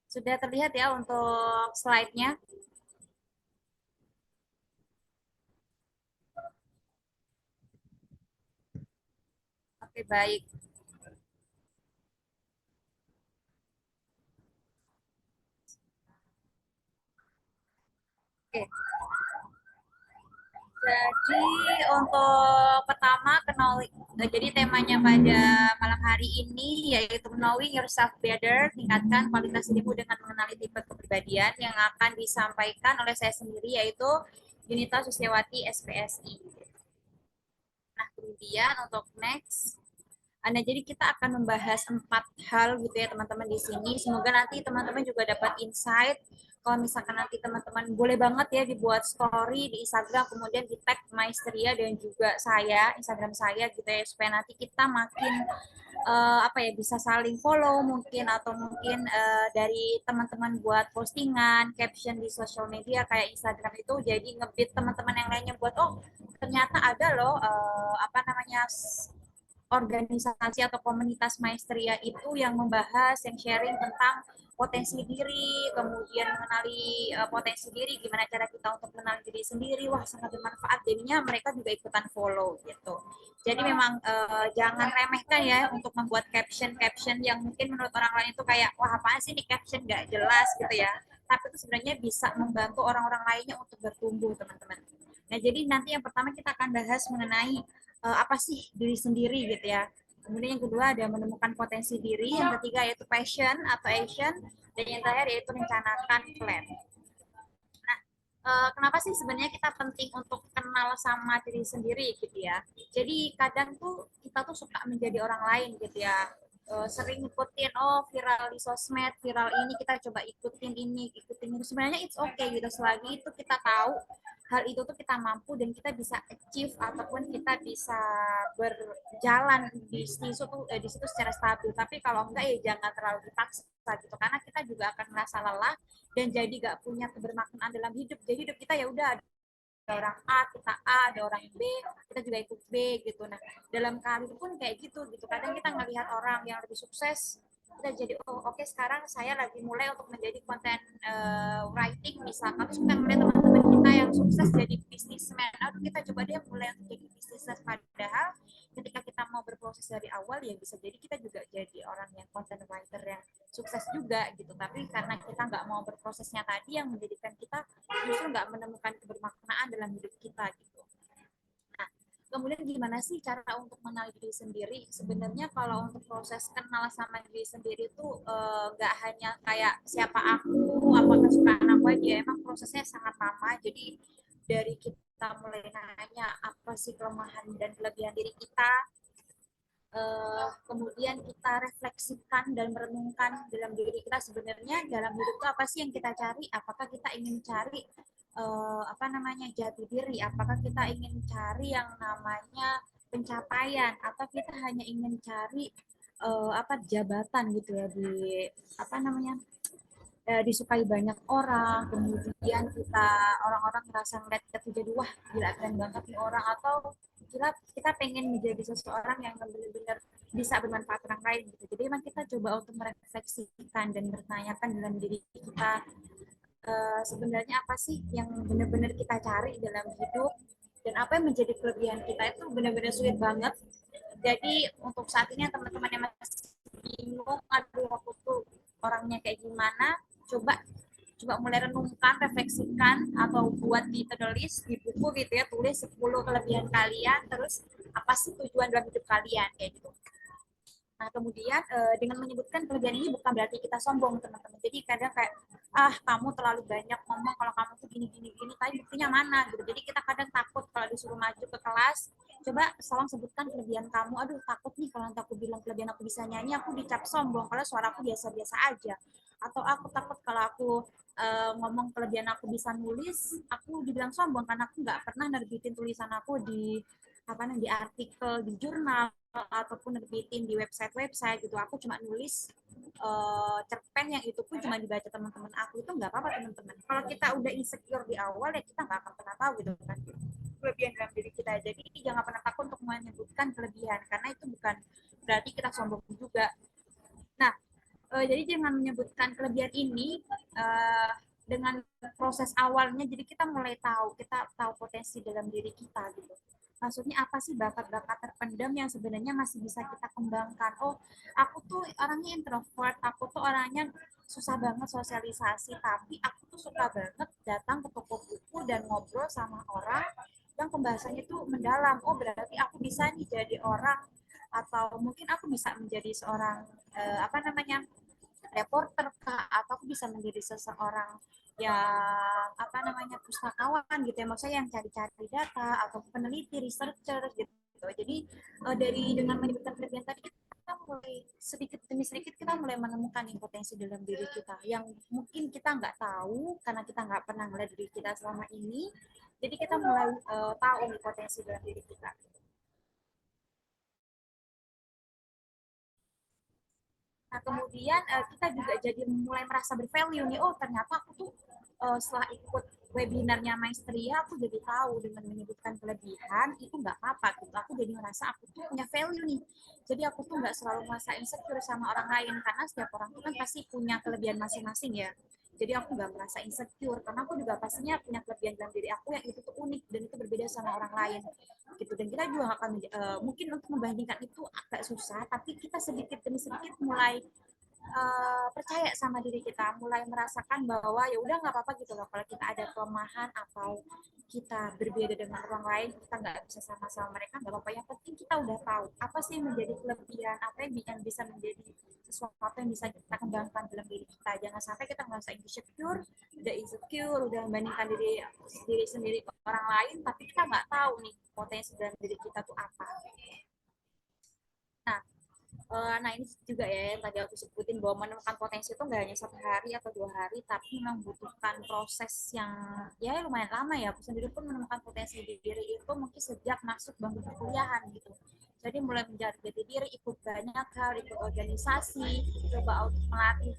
Sudah terlihat ya untuk slide-nya? Oke, baik. Oke. Jadi untuk pertama jadi temanya pada malam hari ini yaitu knowing yourself better, tingkatkan kualitas dirimu dengan mengenali tipe kepribadian yang akan disampaikan oleh saya sendiri yaitu Yunita Susiawati SPSI. Nah, kemudian untuk next Nah, jadi kita akan membahas 4 hal gitu ya teman-teman di sini. Semoga nanti teman-teman juga dapat insight. Kalau misalkan nanti teman-teman boleh banget ya dibuat story di Instagram, kemudian di tag Maestria dan juga saya, Instagram saya gitu ya, supaya nanti kita makin apa ya bisa saling follow mungkin atau mungkin dari teman-teman buat postingan, caption di sosial media kayak Instagram itu jadi ngebit teman-teman yang lainnya buat ternyata ada loh apa namanya organisasi atau komunitas maestria itu yang membahas, yang sharing tentang potensi diri, kemudian mengenali potensi diri, gimana cara kita untuk mengenali diri sendiri, wah sangat bermanfaat. Jadinya mereka juga ikutan follow gitu. Jadi memang jangan remehkan ya untuk membuat caption-caption yang mungkin menurut orang lain itu kayak wah apaan sih nih caption nggak jelas gitu ya. Tapi itu sebenarnya bisa membantu orang-orang lainnya untuk bertumbuh teman-teman. Nah jadi nanti yang pertama kita akan bahas mengenai apa sih diri sendiri gitu ya. Kemudian yang kedua ada menemukan potensi diri, yang ketiga yaitu passion atau action, dan yang terakhir yaitu rencanakan plan. Nah, kenapa sih sebenarnya kita penting untuk kenal sama diri sendiri gitu ya? Jadi kadang tuh kita tuh suka menjadi orang lain gitu ya. Sering ngikutin viral di sosmed, viral ini kita coba ikutin ini, ikutin ini. Sebenarnya it's okay gitu selagi itu kita tahu hal itu tuh kita mampu dan kita bisa achieve ataupun kita bisa berjalan di situ secara stabil. Tapi kalau enggak ya jangan terlalu dipaksa gitu karena kita juga akan merasa lelah dan jadi gak punya kebermaknaan dalam hidup. Jadi hidup kita ya udah ada orang A, kita A, ada orang B, kita juga ikut B gitu. Nah, dalam karir pun kayak gitu. Kadang kita ngelihat orang yang lebih sukses, kita jadi oke, sekarang saya lagi mulai untuk menjadi content writing misalkan. Terus kita melihat teman-teman kita yang sukses jadi businessman. Aduh, kita coba dia mulai untuk jadi businessman. Padahal ketika kita mau berproses dari awal ya bisa jadi kita juga jadi orang yang content writer yang sukses juga gitu. Tapi karena kita nggak mau berprosesnya tadi yang menjadikan kita justru nggak menemukan kebermaknaan dalam hidup kita gitu. Nah, kemudian gimana sih cara untuk mengenal diri sendiri? Sebenarnya kalau untuk proses kenal sama diri sendiri itu nggak hanya kayak siapa aku, apa kesukaan aku aja. Emang prosesnya sangat lama. Jadi dari kita mulai nanya apa sih kelemahan dan kelebihan diri kita, kemudian kita refleksikan dan merenungkan dalam diri kita sebenarnya dalam hidup itu apa sih yang kita cari? Apakah kita ingin cari apa namanya jati diri? Apakah kita ingin cari yang namanya pencapaian? Atau kita hanya ingin cari apa jabatan gitu ya di apa namanya disukai banyak orang, kemudian orang-orang merasa ngeliat kita tuh jadi wah gila keren banget nih orang, atau kita pengen menjadi seseorang yang benar-benar bisa bermanfaat orang lain gitu. Jadi memang kita coba untuk merefleksikan dan bertanyakan dalam diri kita sebenarnya apa sih yang benar-benar kita cari dalam hidup dan apa yang menjadi kelebihan kita itu benar-benar sulit banget. Jadi untuk saat ini teman-teman yang masih bingung, aduh aku tuh orangnya kayak gimana, coba coba mulai renungkan, refleksikan atau buat di tulis di buku gitu ya, tulis 10 kelebihan kalian, terus apa sih tujuan dalam hidup kalian kayak gitu. Nah, kemudian dengan menyebutkan kelebihan ini bukan berarti kita sombong, teman-teman. Jadi kadang kayak, ah kamu terlalu banyak ngomong kalau kamu tuh gini, tapi buktinya mana gitu. Jadi kita kadang takut kalau disuruh maju ke kelas, coba tolong sebutkan kelebihan kamu. Aduh, takut nih kalau nanti aku bilang kelebihan aku bisa nyanyi, aku dicap sombong, kalau suara aku biasa-biasa aja. Atau aku takut kalau aku ngomong kelebihan aku bisa nulis, aku dibilang sombong karena aku nggak pernah nerbitin tulisan aku di apa namanya di artikel di jurnal ataupun nerbitin di website gitu. Aku cuma nulis cerpen yang itu pun cuma dibaca teman-teman aku, itu nggak apa-apa teman-teman. Kalau kita udah insecure di awal ya kita nggak akan pernah tahu gitu kan kelebihan dalam diri kita. Jadi jangan pernah takut untuk menyebutkan kelebihan karena itu bukan berarti kita sombong juga. Nah, Jadi jangan menyebutkan kelebihan ini uh, dengan proses awalnya. Jadi kita tahu potensi dalam diri kita gitu. Maksudnya apa sih bakat-bakat terpendam yang sebenarnya masih bisa kita kembangkan? Oh, aku tuh orangnya introvert, aku tuh orangnya susah banget sosialisasi, tapi aku tuh suka banget datang ke toko buku dan ngobrol sama orang yang pembahasannya tuh mendalam. Oh, berarti aku bisa nih jadi orang, atau mungkin aku bisa menjadi seorang apa namanya, reporter kah, atau aku bisa menjadi seseorang yang apa namanya, pustakawan gitu ya, maksudnya yang cari-cari data atau peneliti researcher gitu. Jadi dari dengan menyebutkan kelebihan tadi, kita mulai sedikit demi sedikit kita mulai menemukan nih potensi dalam diri kita yang mungkin kita nggak tahu karena kita nggak pernah melihat diri kita selama ini. Jadi kita mulai tahu nih potensi dalam diri kita. Nah, kemudian kita juga jadi mulai merasa bervalue nih. Oh, ternyata aku tuh setelah ikut webinarnya Maestria, aku jadi tahu dengan menyebutkan kelebihan itu nggak apa-apa gitu. Aku jadi merasa aku tuh punya value nih. Jadi aku tuh nggak selalu merasa insecure sama orang lain, karena setiap orang tuh kan pasti punya kelebihan masing-masing ya. Jadi aku nggak merasa insecure karena aku juga pastinya punya kelebihan dalam diri aku yang itu tuh unik dan itu berbeda sama orang lain gitu. Dan kita juga akan mungkin untuk membandingkan itu agak susah, tapi kita sedikit demi sedikit mulai percaya sama diri kita, mulai merasakan bahwa ya udah nggak apa-apa gitu loh kalau kita ada kelemahan atau kita berbeda dengan orang lain, kita nggak bisa sama-sama mereka, nggak apa-apa. Yang penting kita udah tahu apa sih yang menjadi kelebihan, apa yang bisa menjadi sesuatu yang bisa kita kembangkan dalam diri kita. Jangan sampai kita merasa insecure, udah membandingkan diri sendiri ke orang lain, tapi kita nggak tahu nih potensi dalam diri kita tuh apa. Nah, nah ini juga ya yang tadi aku sebutin, bahwa menemukan potensi itu nggak hanya 1 hari atau 2 hari, tapi membutuhkan proses yang ya lumayan lama ya. Aku sendiri pun menemukan potensi di diri itu mungkin sejak masuk bangku perkuliahan gitu. Jadi mulai menjadi jati diri, ikut banyak hal, ikut organisasi, coba untuk melatih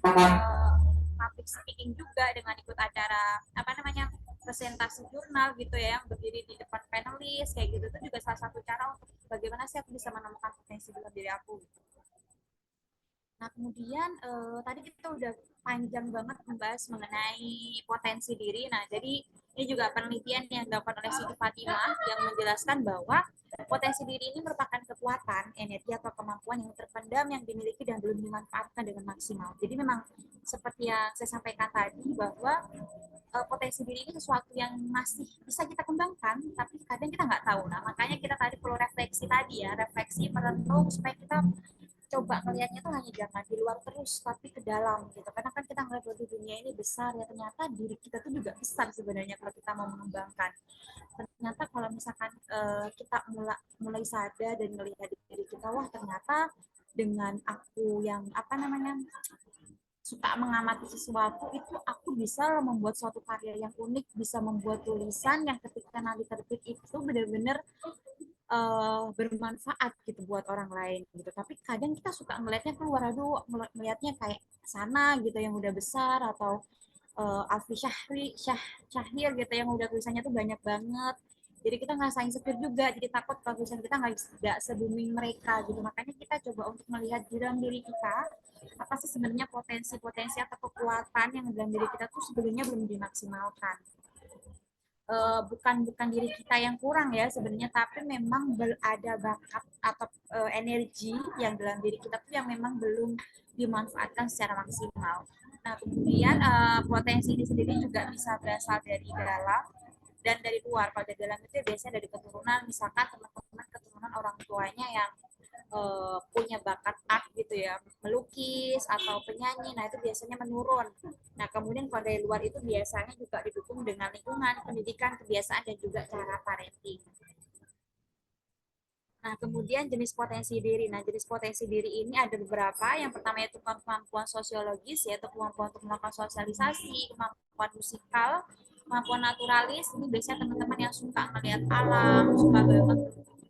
public speaking juga dengan ikut acara apa namanya, presentasi jurnal gitu ya, yang berdiri di depan panelis kayak gitu. Itu juga salah satu cara untuk bagaimana sih aku bisa menemukan potensi dalam diri aku. Nah, kemudian tadi kita udah panjang banget membahas mengenai potensi diri. Nah, jadi ini juga penelitian yang dilakukan oleh Siti Fatimah yang menjelaskan bahwa potensi diri ini merupakan kekuatan, energi atau kemampuan yang terpendam yang dimiliki dan belum dimanfaatkan dengan maksimal. Jadi memang seperti yang saya sampaikan tadi, bahwa potensi diri ini sesuatu yang masih bisa kita kembangkan, tapi kadang kita nggak tahu. Nah, makanya kita tadi perlu refleksi tadi ya, refleksi merenung supaya kita coba ngelihatnya tuh hanya jangan di luar terus, tapi ke dalam gitu. Karena kan kita ngeliat bahwa dunia ini besar ya, ternyata diri kita tuh juga besar sebenarnya kalau kita mau mengembangkan. Ternyata kalau misalkan kita mulai sadar dan melihat diri kita, wah ternyata dengan aku yang apa namanya, suka mengamati sesuatu itu, aku bisa membuat suatu karya yang unik, bisa membuat tulisan yang ketika nanti terbit itu benar-benar bermanfaat gitu buat orang lain gitu. Tapi kadang kita suka ngelihatnya keluar, aduh melihatnya kayak sana gitu yang udah besar, atau Alfi Syahrir gitu yang udah tulisannya tuh banyak banget. Jadi kita ngerasain insecure juga, jadi takut kalau tulisan kita nggak se-booming mereka gitu. Makanya kita coba untuk melihat di dalam diri kita, apa sih sebenarnya potensi-potensi atau kekuatan yang dalam diri kita tuh sebenarnya belum dimaksimalkan. Bukan bukan diri kita yang kurang ya sebenarnya, tapi memang ada bakat atau energi yang dalam diri kita tuh yang memang belum dimanfaatkan secara maksimal. Nah, kemudian potensi ini sendiri juga bisa berasal dari dalam dan dari luar. Kalau dari dalam itu biasanya dari keturunan, misalkan teman-teman keturunan orang tuanya yang punya bakat art gitu ya, melukis atau penyanyi, nah itu biasanya menurun. Nah, kemudian kalau dari luar itu biasanya juga didukung dengan lingkungan, pendidikan, kebiasaan, dan juga cara parenting. Nah, kemudian jenis potensi diri. Nah, jenis potensi diri ini ada beberapa. Yang pertama yaitu kemampuan sosiologis, yaitu kemampuan untuk melakukan sosialisasi, kemampuan musikal, kemampuan naturalis. Ini biasanya teman-teman yang suka melihat alam, suka banget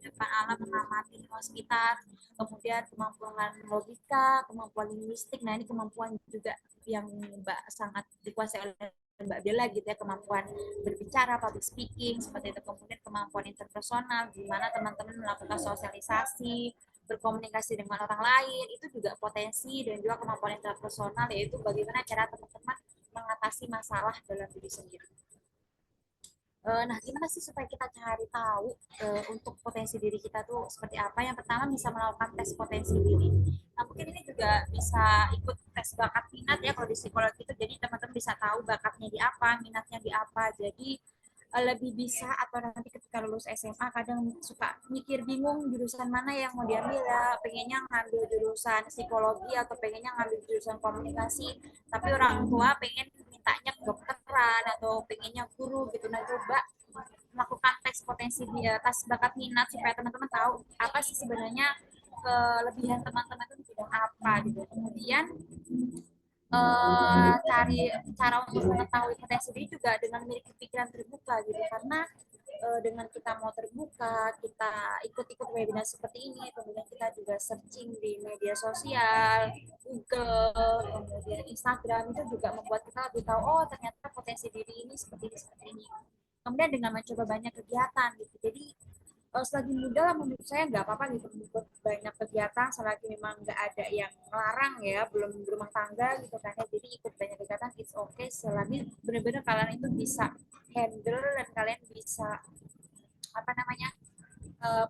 di depan alam, mengamati lingkungan sekitar. Kemudian kemampuan logika, kemampuan linguistik. Nah, ini kemampuan juga yang Mbak sangat dikuasai oleh Mbak Bella gitu ya, kemampuan berbicara, public speaking, seperti itu. Kemudian kemampuan interpersonal, gimana teman-teman melakukan sosialisasi, berkomunikasi dengan orang lain, itu juga potensi dan juga kemampuan interpersonal, yaitu bagaimana cara teman-teman mengatasi masalah dalam diri sendiri. Nah, gimana sih supaya kita cari tahu untuk potensi diri kita tuh seperti apa? Yang pertama bisa melakukan tes potensi diri. Nah, mungkin ini juga bisa ikut tes bakat minat ya kalau di psikologi itu. Jadi teman-teman bisa tahu bakatnya di apa, minatnya di apa. Jadi lebih bisa, atau nanti ketika lulus SMA kadang suka mikir bingung jurusan mana yang mau diambil ya, pengennya ngambil jurusan psikologi atau pengennya ngambil jurusan komunikasi, tapi orang tua pengen mintanya kedokteran atau pengennya guru gitu. Nah, coba melakukan tes potensi di tes bakat minat supaya teman-teman tahu apa sih sebenarnya kelebihan teman-teman itu di bidang apa gitu. Kemudian cari cara untuk mengetahui potensi diri juga dengan memiliki pikiran terbuka gitu, karena dengan kita mau terbuka, kita ikut-ikut webinar seperti ini, kemudian kita juga searching di media sosial, Google, kemudian Instagram, itu juga membuat kita lebih tahu, oh ternyata potensi diri ini seperti ini, seperti ini. Kemudian dengan mencoba banyak kegiatan gitu. Jadi selagi muda lah menurut saya nggak apa-apa gitu ikut banyak kegiatan selagi memang nggak ada yang melarang ya, belum berumah tangga gitu kan ya. Jadi ikut banyak kegiatan it's okay selagi benar-benar kalian itu bisa handle dan kalian bisa apa namanya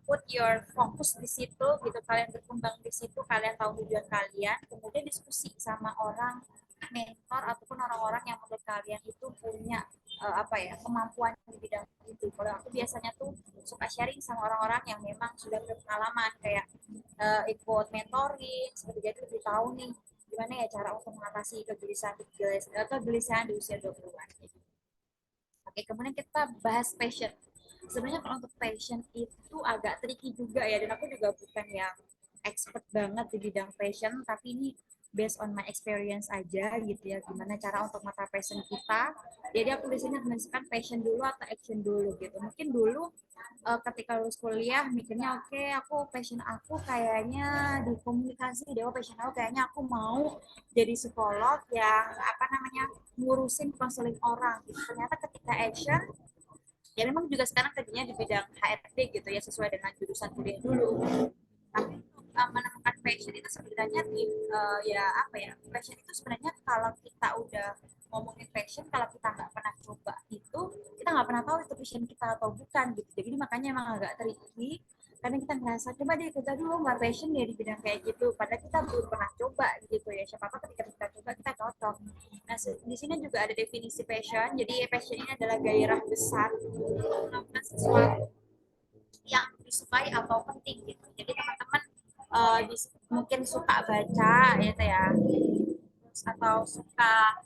put your fokus di situ gitu, kalian berkembang di situ, kalian tahu tujuan kalian, kemudian diskusi sama orang mentor ataupun orang-orang yang menurut kalian itu punya apa ya kemampuan di bidang itu. Kalau aku biasanya tuh suka sharing sama orang-orang yang memang sudah berpengalaman, kayak ikut mentoring seperti, jadi lebih tahu nih gimana ya cara untuk mengatasi kegelisahan di usia 20-an. Oke, kemudian kita bahas passion. Sebenarnya kalau untuk passion itu agak tricky juga ya, dan aku juga bukan yang expert banget di bidang passion, tapi ini based on my experience aja gitu ya, gimana cara untuk mata passion kita. Jadi aku di sini menentukan passion dulu atau action dulu gitu. Mungkin dulu ketika lulus kuliah mikirnya oke, aku passion aku kayaknya di komunikasi, deh passion aku kayaknya aku mau jadi psikolog yang apa namanya ngurusin konseling orang gitu. Ternyata ketika action ya memang juga sekarang kerjanya di bidang HRD gitu ya, sesuai dengan jurusan kuliah dulu. Tapi menemukan passion itu sebenarnya ya apa ya, passion itu sebenarnya kalau kita udah ngomongin passion, kalau kita nggak pernah coba itu kita nggak pernah tahu itu passion kita atau bukan gitu. Jadi makanya emang agak tricky, karena kita ngerasa coba deh kita dulu nggak passion ya di bidang kayak gitu, padahal kita belum pernah coba gitu ya. Siapa tahu ketika kita coba kita cocok. Nah, di sini juga ada definisi passion. Jadi passion ini adalah gairah besar melakukan sesuatu yang disukai atau penting gitu. Jadi teman-teman mungkin suka baca gitu ya, atau suka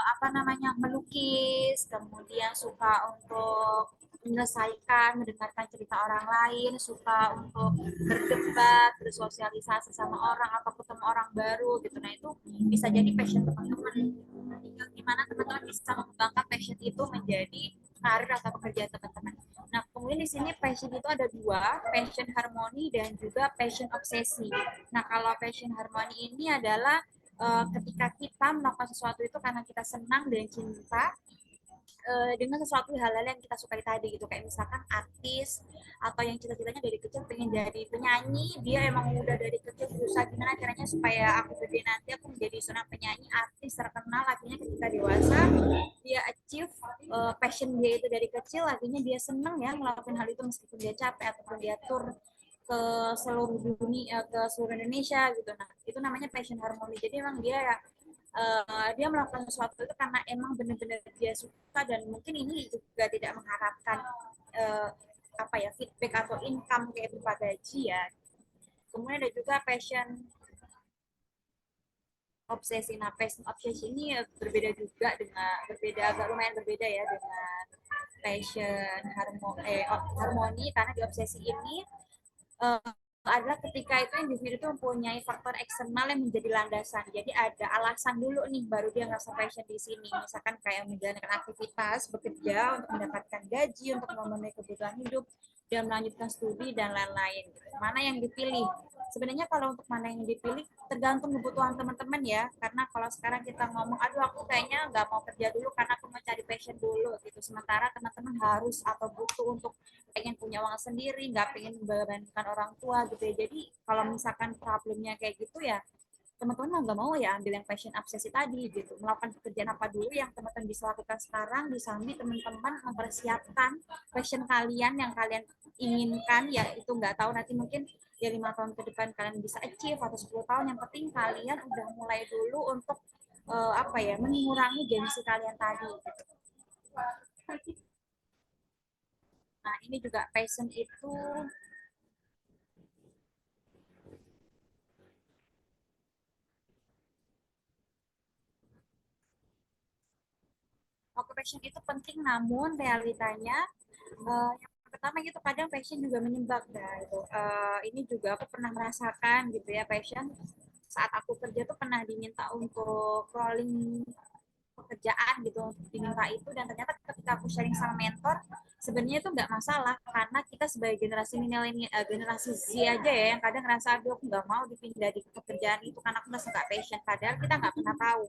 apa namanya melukis, kemudian suka untuk menyelesaikan, mendengarkan cerita orang lain, suka untuk berdebat, bersosialisasi sama orang atau ketemu orang baru gitu. Nah, itu bisa jadi passion teman-teman. Tinggal gimana teman-teman bisa mengembangkan passion itu menjadi karir atau pekerjaan teman-teman. Nah, kemudian di sini passion itu ada dua, passion harmoni dan juga passion obsesi. Nah, kalau passion harmoni ini adalah ketika kita melakukan sesuatu itu karena kita senang dan cinta dengan sesuatu hal-hal yang kita sukai tadi gitu, kayak misalkan artis atau yang cita-citanya dari kecil pengen jadi penyanyi, dia emang udah dari kecil berusaha gimana caranya supaya aku gede nanti aku menjadi seorang penyanyi artis terkenal. Akhirnya ketika dewasa dia achieve passion dia itu dari kecil, akhirnya dia senang ya melakukan hal itu meskipun dia capek ataupun dia tur ke seluruh dunia, ke seluruh Indonesia gitu. Nah, itu namanya passion harmoni. Jadi emang dia melakukan sesuatu itu karena emang benar-benar dia suka, dan mungkin ini juga tidak mengharapkan apa ya feedback atau income kayak berupa gaji ya. Kemudian ada juga passion obsesi. Nah, passion obsesi ini berbeda agak lumayan berbeda ya dengan passion harmoni, karena di obsesi ini adalah ketika itu individu itu mempunyai faktor eksternal yang menjadi landasan. Jadi ada alasan dulu nih baru dia ngerasa passion di sini. Misalkan kayak menjalankan aktivitas bekerja untuk mendapatkan gaji, untuk memenuhi kebutuhan hidup. dan melanjutkan studi dan lain-lain. Mana yang dipilih? Sebenarnya kalau untuk mana yang dipilih tergantung kebutuhan teman-teman ya. Karena kalau sekarang kita ngomong, aduh aku kayaknya nggak mau kerja dulu karena aku mau cari passion dulu gitu. Sementara teman-teman harus atau butuh untuk pengen punya uang sendiri, nggak pengen membebankan orang tua gitu ya. Jadi kalau misalkan problemnya kayak gitu ya, teman-teman nggak mau ya ambil yang passion obsesi tadi gitu, melakukan pekerjaan apa dulu yang teman-teman bisa lakukan sekarang di samping teman-teman mempersiapkan passion kalian yang kalian inginkan ya, itu nggak tahu nanti mungkin ya 5 tahun ke depan kalian bisa achieve atau 10 tahun, yang penting kalian udah mulai dulu untuk apa ya, mengurangi gengsi kalian tadi gitu. Nah ini juga passion itu occupation itu penting, namun realitanya yang pertama gitu kadang passion juga menyibak ya itu. Ini juga aku pernah merasakan gitu ya, passion saat aku kerja tuh pernah diminta untuk rolling pekerjaan gitu, diminta itu, dan ternyata ketika aku sharing sama mentor sebenarnya itu nggak masalah karena kita sebagai generasi milenial, generasi Z aja ya yang kadang ngerasa aduh aku nggak mau dipindah di pekerjaan itu karena aku merasa nggak passion, padahal kita nggak pernah tahu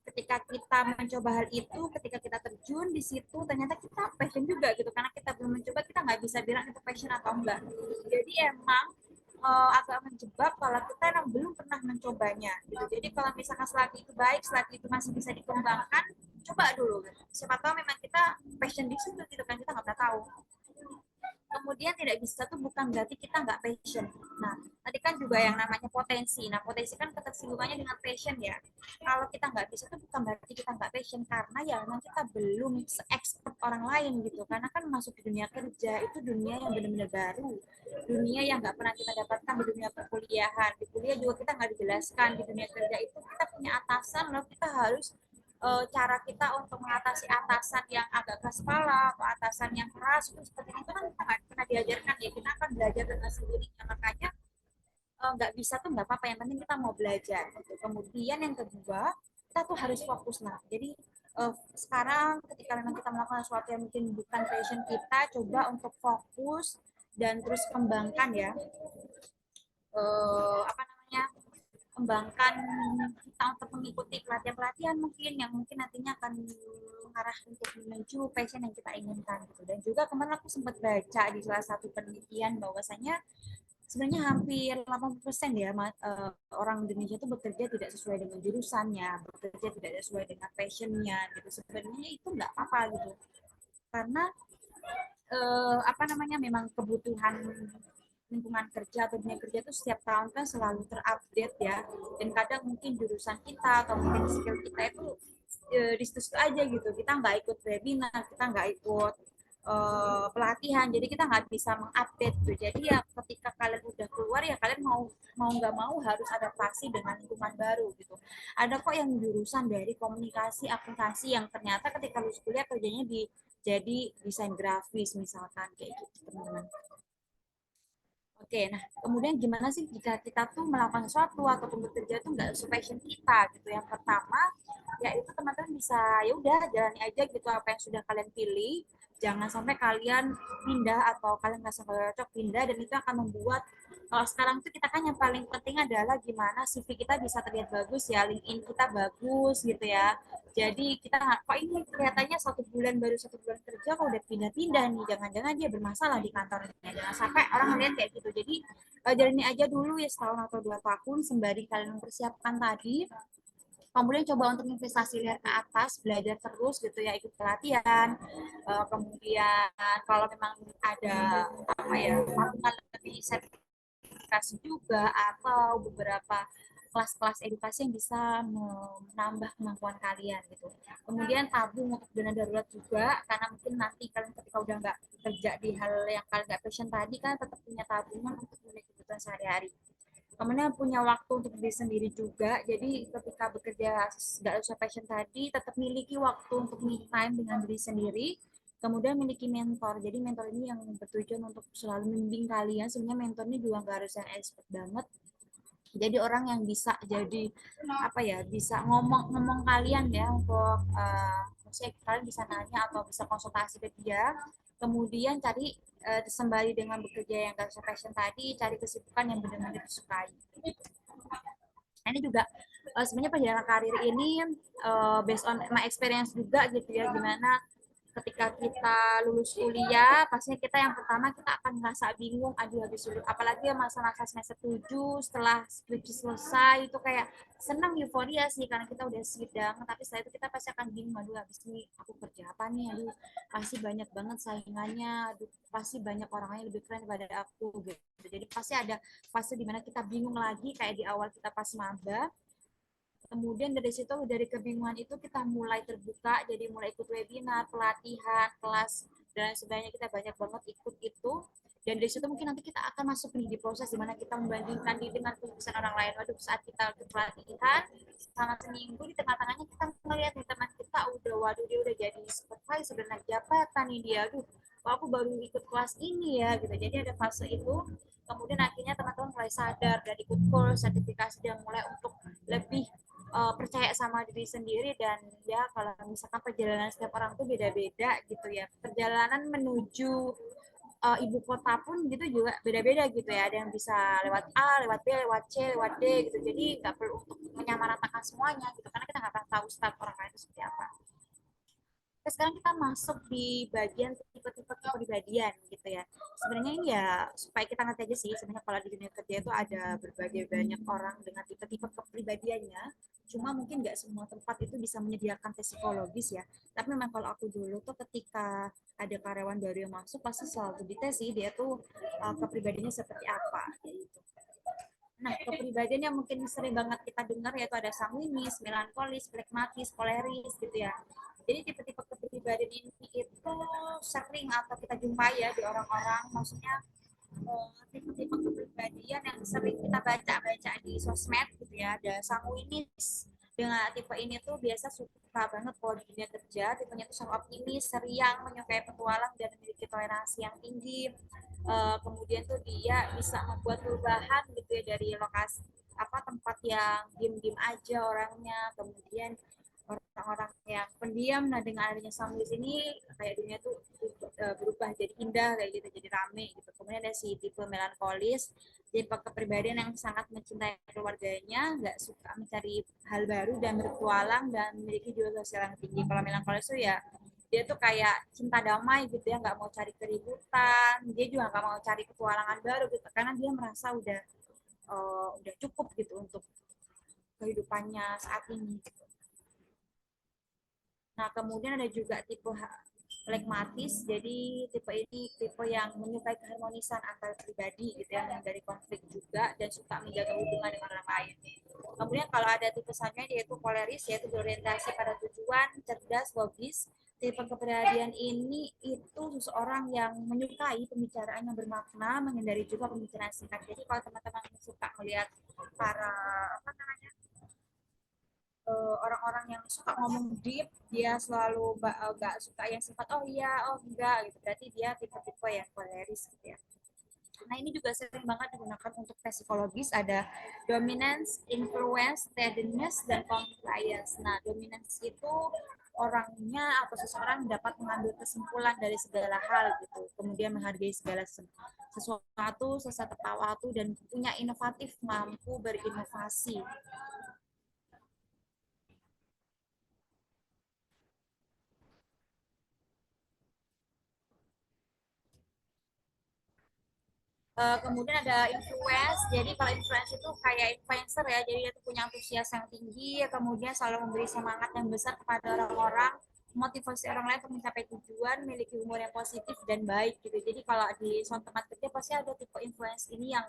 ketika kita mencoba hal itu, ketika kita terjun di situ ternyata kita passion juga gitu, karena kita belum mencoba kita nggak bisa bilang itu passion atau enggak. Jadi emang agak menjebak kalau kita yang belum pernah mencobanya gitu. Jadi kalau misalkan selagi itu baik, selagi itu masih bisa dikembangkan, coba dulu. Siapa tahu memang kita passion di situ gitu kan, kita nggak pernah tahu. Kemudian tidak bisa tuh bukan berarti kita nggak passion. Nah, tadi kan juga yang namanya potensi. Nah, potensi kan ketersinggungannya dengan passion ya. Kalau kita nggak bisa tuh bukan berarti kita nggak passion, karena ya memang kita belum se-expert orang lain gitu. Karena kan masuk ke dunia kerja itu dunia yang benar-benar baru. Dunia yang nggak pernah kita dapatkan di dunia perkuliahan. Di kuliah juga kita nggak dijelaskan. Di dunia kerja itu kita punya atasan, lalu kita harus cara kita untuk mengatasi atasan yang agak keras kepala atau atasan yang keras itu seperti itu kan kita nggak pernah diajarkan ya, kita akan belajar dengan sendirinya, makanya nggak bisa tuh nggak apa-apa, yang penting kita mau belajar gitu. Kemudian yang kedua, kita tuh harus fokus. Nah jadi sekarang ketika memang kita melakukan sesuatu yang mungkin bukan passion kita, coba untuk fokus dan terus kembangkan ya, apa namanya, kembangkan kita untuk mengikuti pelatihan-pelatihan mungkin yang mungkin nantinya akan mengarah untuk menuju passion yang kita inginkan gitu. Dan juga kemarin aku sempat baca di salah satu penelitian bahwasanya sebenarnya hampir 80% ya orang Indonesia itu bekerja tidak sesuai dengan jurusannya, bekerja tidak sesuai dengan passionnya gitu. Sebenarnya itu nggak apa gitu, karena apa namanya, memang kebutuhan lingkungan kerja atau dunia kerja itu setiap tahun kan selalu terupdate ya, dan kadang mungkin jurusan kita atau mungkin skill kita itu di situ aja gitu, kita nggak ikut webinar, kita nggak ikut pelatihan, jadi kita nggak bisa mengupdate gitu. Jadi ya ketika kalian udah keluar ya kalian mau mau nggak mau harus adaptasi dengan lingkungan baru gitu. Ada kok yang jurusan dari komunikasi aplikasi yang ternyata ketika lulus kuliah kerjanya di jadi desain grafis misalkan kayak gitu teman-teman. Oke, nah kemudian gimana sih jika kita tuh melakukan sesuatu ataupun bekerja tuh nggak sesuai passion kita gitu? Yang pertama, ya itu teman-teman bisa ya udah jalani aja gitu apa yang sudah kalian pilih. Jangan sampai kalian pindah atau kalian nggak sampai cocok pindah, dan itu akan membuat kalau sekarang tuh kita kan yang paling penting adalah gimana CV kita bisa terlihat bagus ya, LinkedIn kita bagus gitu ya. Jadi kita kok ini kelihatannya 1 bulan, baru 1 bulan kerja kok udah pindah-pindah nih, jangan-jangan dia bermasalah di kantornya, jangan sampai orang ngeliat kayak gitu. Jadi jalani aja dulu ya setahun atau 2 tahun sembari kalian mempersiapkan tadi, kemudian coba untuk investasi lihat ke atas, belajar terus gitu ya, ikut pelatihan, kemudian kalau memang ada apa ya melakukan lebih sertifikasi juga atau beberapa kelas-kelas edukasi yang bisa menambah kemampuan kalian gitu. Kemudian tabung untuk dana darurat juga, karena mungkin nanti kalian ketika udah nggak kerja di hal yang kalian nggak passion tadi kan tetap punya tabungan untuk memenuhi kebutuhan sehari-hari. Kemudian punya waktu untuk diri sendiri juga, jadi ketika bekerja nggak usah passion tadi tetap miliki waktu untuk me time dengan diri sendiri. Kemudian miliki mentor, jadi mentor ini yang bertujuan untuk selalu membimbing kalian. Sebenarnya mentor ini juga nggak harus yang expert banget, jadi orang yang bisa jadi apa ya, bisa ngomong-ngomong kalian ya untuk maksudnya kalian bisa nanya atau bisa konsultasi ke dia. Kemudian cari sembari dengan bekerja yang gak sesuai passion tadi, cari kesibukan yang benar-benar disukai. Nah, ini juga sebenarnya perjalanan karir ini based on my experience juga gitu ya, gimana ketika kita lulus kuliah, pastinya kita yang pertama kita akan merasa bingung, aduh habis dulu, apalagi masa-masa semester 7 setelah skripsi selesai itu kayak senang euforia sih karena kita udah sidang, tapi setelah itu kita pasti akan bingung, aduh habis ini aku kerja apa nih, aduh pasti banyak banget saingannya, aduh pasti banyak orang yang lebih keren daripada aku gitu. Jadi pasti ada fase dimana kita bingung lagi kayak di awal kita pas maba. Kemudian dari situ, dari kebingungan itu kita mulai terbuka, jadi mulai ikut webinar, pelatihan, kelas, dan sebenarnya kita banyak banget ikut itu. Dan dari situ mungkin nanti kita akan masuk nih di proses di mana kita membandingkan diri dengan kesuksesan orang lain. Waduh, saat kita ikut pelatihan, selama seminggu di tengah-tengahnya kita melihat nih teman kita udah, waduh dia udah jadi supervisor dan naik jabatan nih dia. Aduh, kok aku baru ikut kelas ini ya gitu. Jadi ada fase itu. Kemudian akhirnya teman-teman mulai sadar dan ikut course, sertifikasi, dan mulai untuk lebih percaya sama diri sendiri. Dan ya kalau misalkan perjalanan setiap orang tuh beda-beda gitu ya, perjalanan menuju ibu kota pun gitu juga beda-beda gitu ya, ada yang bisa lewat A, lewat B, lewat C, lewat D gitu, jadi nggak perlu untuk menyamaratakan semuanya gitu karena kita nggak pernah tahu start orang lain itu seperti apa. Nah, sekarang kita masuk di bagian tipe-tipe kepribadian gitu ya. Sebenarnya ini ya supaya kita ngerti aja sih, sebenarnya kalau di dunia kerja itu ada berbagai banyak orang dengan tipe-tipe kepribadiannya. Cuma mungkin nggak semua tempat itu bisa menyediakan tes psikologis ya. Tapi memang kalau aku dulu tuh ketika ada karyawan baru yang masuk pasti selalu dites sih dia tuh kepribadiannya seperti apa. Nah, kepribadian yang mungkin sering banget kita dengar yaitu ada sanguinis, melankolis, flegmatis, koleris gitu ya. Jadi tipe-tipe kepribadian ini itu sering atau kita jumpai ya di orang-orang, maksudnya tipe-tipe kepribadian yang sering kita baca-baca di sosmed gitu ya. Ada sanguinis, dengan tipe ini tuh biasa suka banget kalau di dunia kerja, tipenya tuh sangat optimis, seriang, menyukai petualang, dan memiliki toleransi yang tinggi. Kemudian tuh dia bisa membuat perubahan gitu ya dari lokasi apa tempat yang diem-diem aja orangnya, kemudian orang-orang yang pendiam. Nah dengan adanya Samu di sini kayak dunia tuh berubah jadi indah kayak gitu, jadi rame gitu. Kemudian ada si tipe melankolis, tipe kepribadian yang sangat mencintai keluarganya, nggak suka mencari hal baru dan berpetualang, dan memiliki jiwa sosial yang tinggi. Kalau melankolis tuh ya dia tuh kayak cinta damai gitu ya, nggak mau cari keributan, dia juga nggak mau cari petualangan baru gitu karena dia merasa udah cukup gitu untuk kehidupannya saat ini gitu. Nah, kemudian ada juga tipe flegmatis, jadi tipe ini tipe yang menyukai keharmonisan antar pribadi gitu ya, menghindari konflik juga, dan suka menjaga hubungan dengan orang lain. Kemudian kalau ada tipe selanjutnya yaitu koleris, yaitu berorientasi pada tujuan, cerdas, logis. Tipe kepribadian ini itu seseorang yang menyukai pembicaraan yang bermakna, menghindari juga pembicaraan singkat. Jadi kalau teman-teman suka melihat para apa namanya orang-orang yang suka ngomong deep, dia selalu gak suka yang sifat oh iya oh enggak gitu, berarti dia tipe-tipe yang koleris gitu ya. Nah ini juga sering banget digunakan untuk tes psikologis, ada dominance, influence, steadiness, dan compliance. Nah dominance itu orangnya atau seseorang dapat mengambil kesimpulan dari segala hal gitu, kemudian menghargai segala sesuatu, sesuatu dan punya inovatif, mampu berinovasi. Kemudian ada influence, jadi kalau influence itu kayak influencer ya, jadi dia tuh punya antusias yang tinggi, kemudian selalu memberi semangat yang besar kepada orang-orang, motivasi orang lain untuk mencapai tujuan, memiliki humor yang positif dan baik gitu. Jadi kalau di suatu tempat kerja pasti ada tipe influence ini yang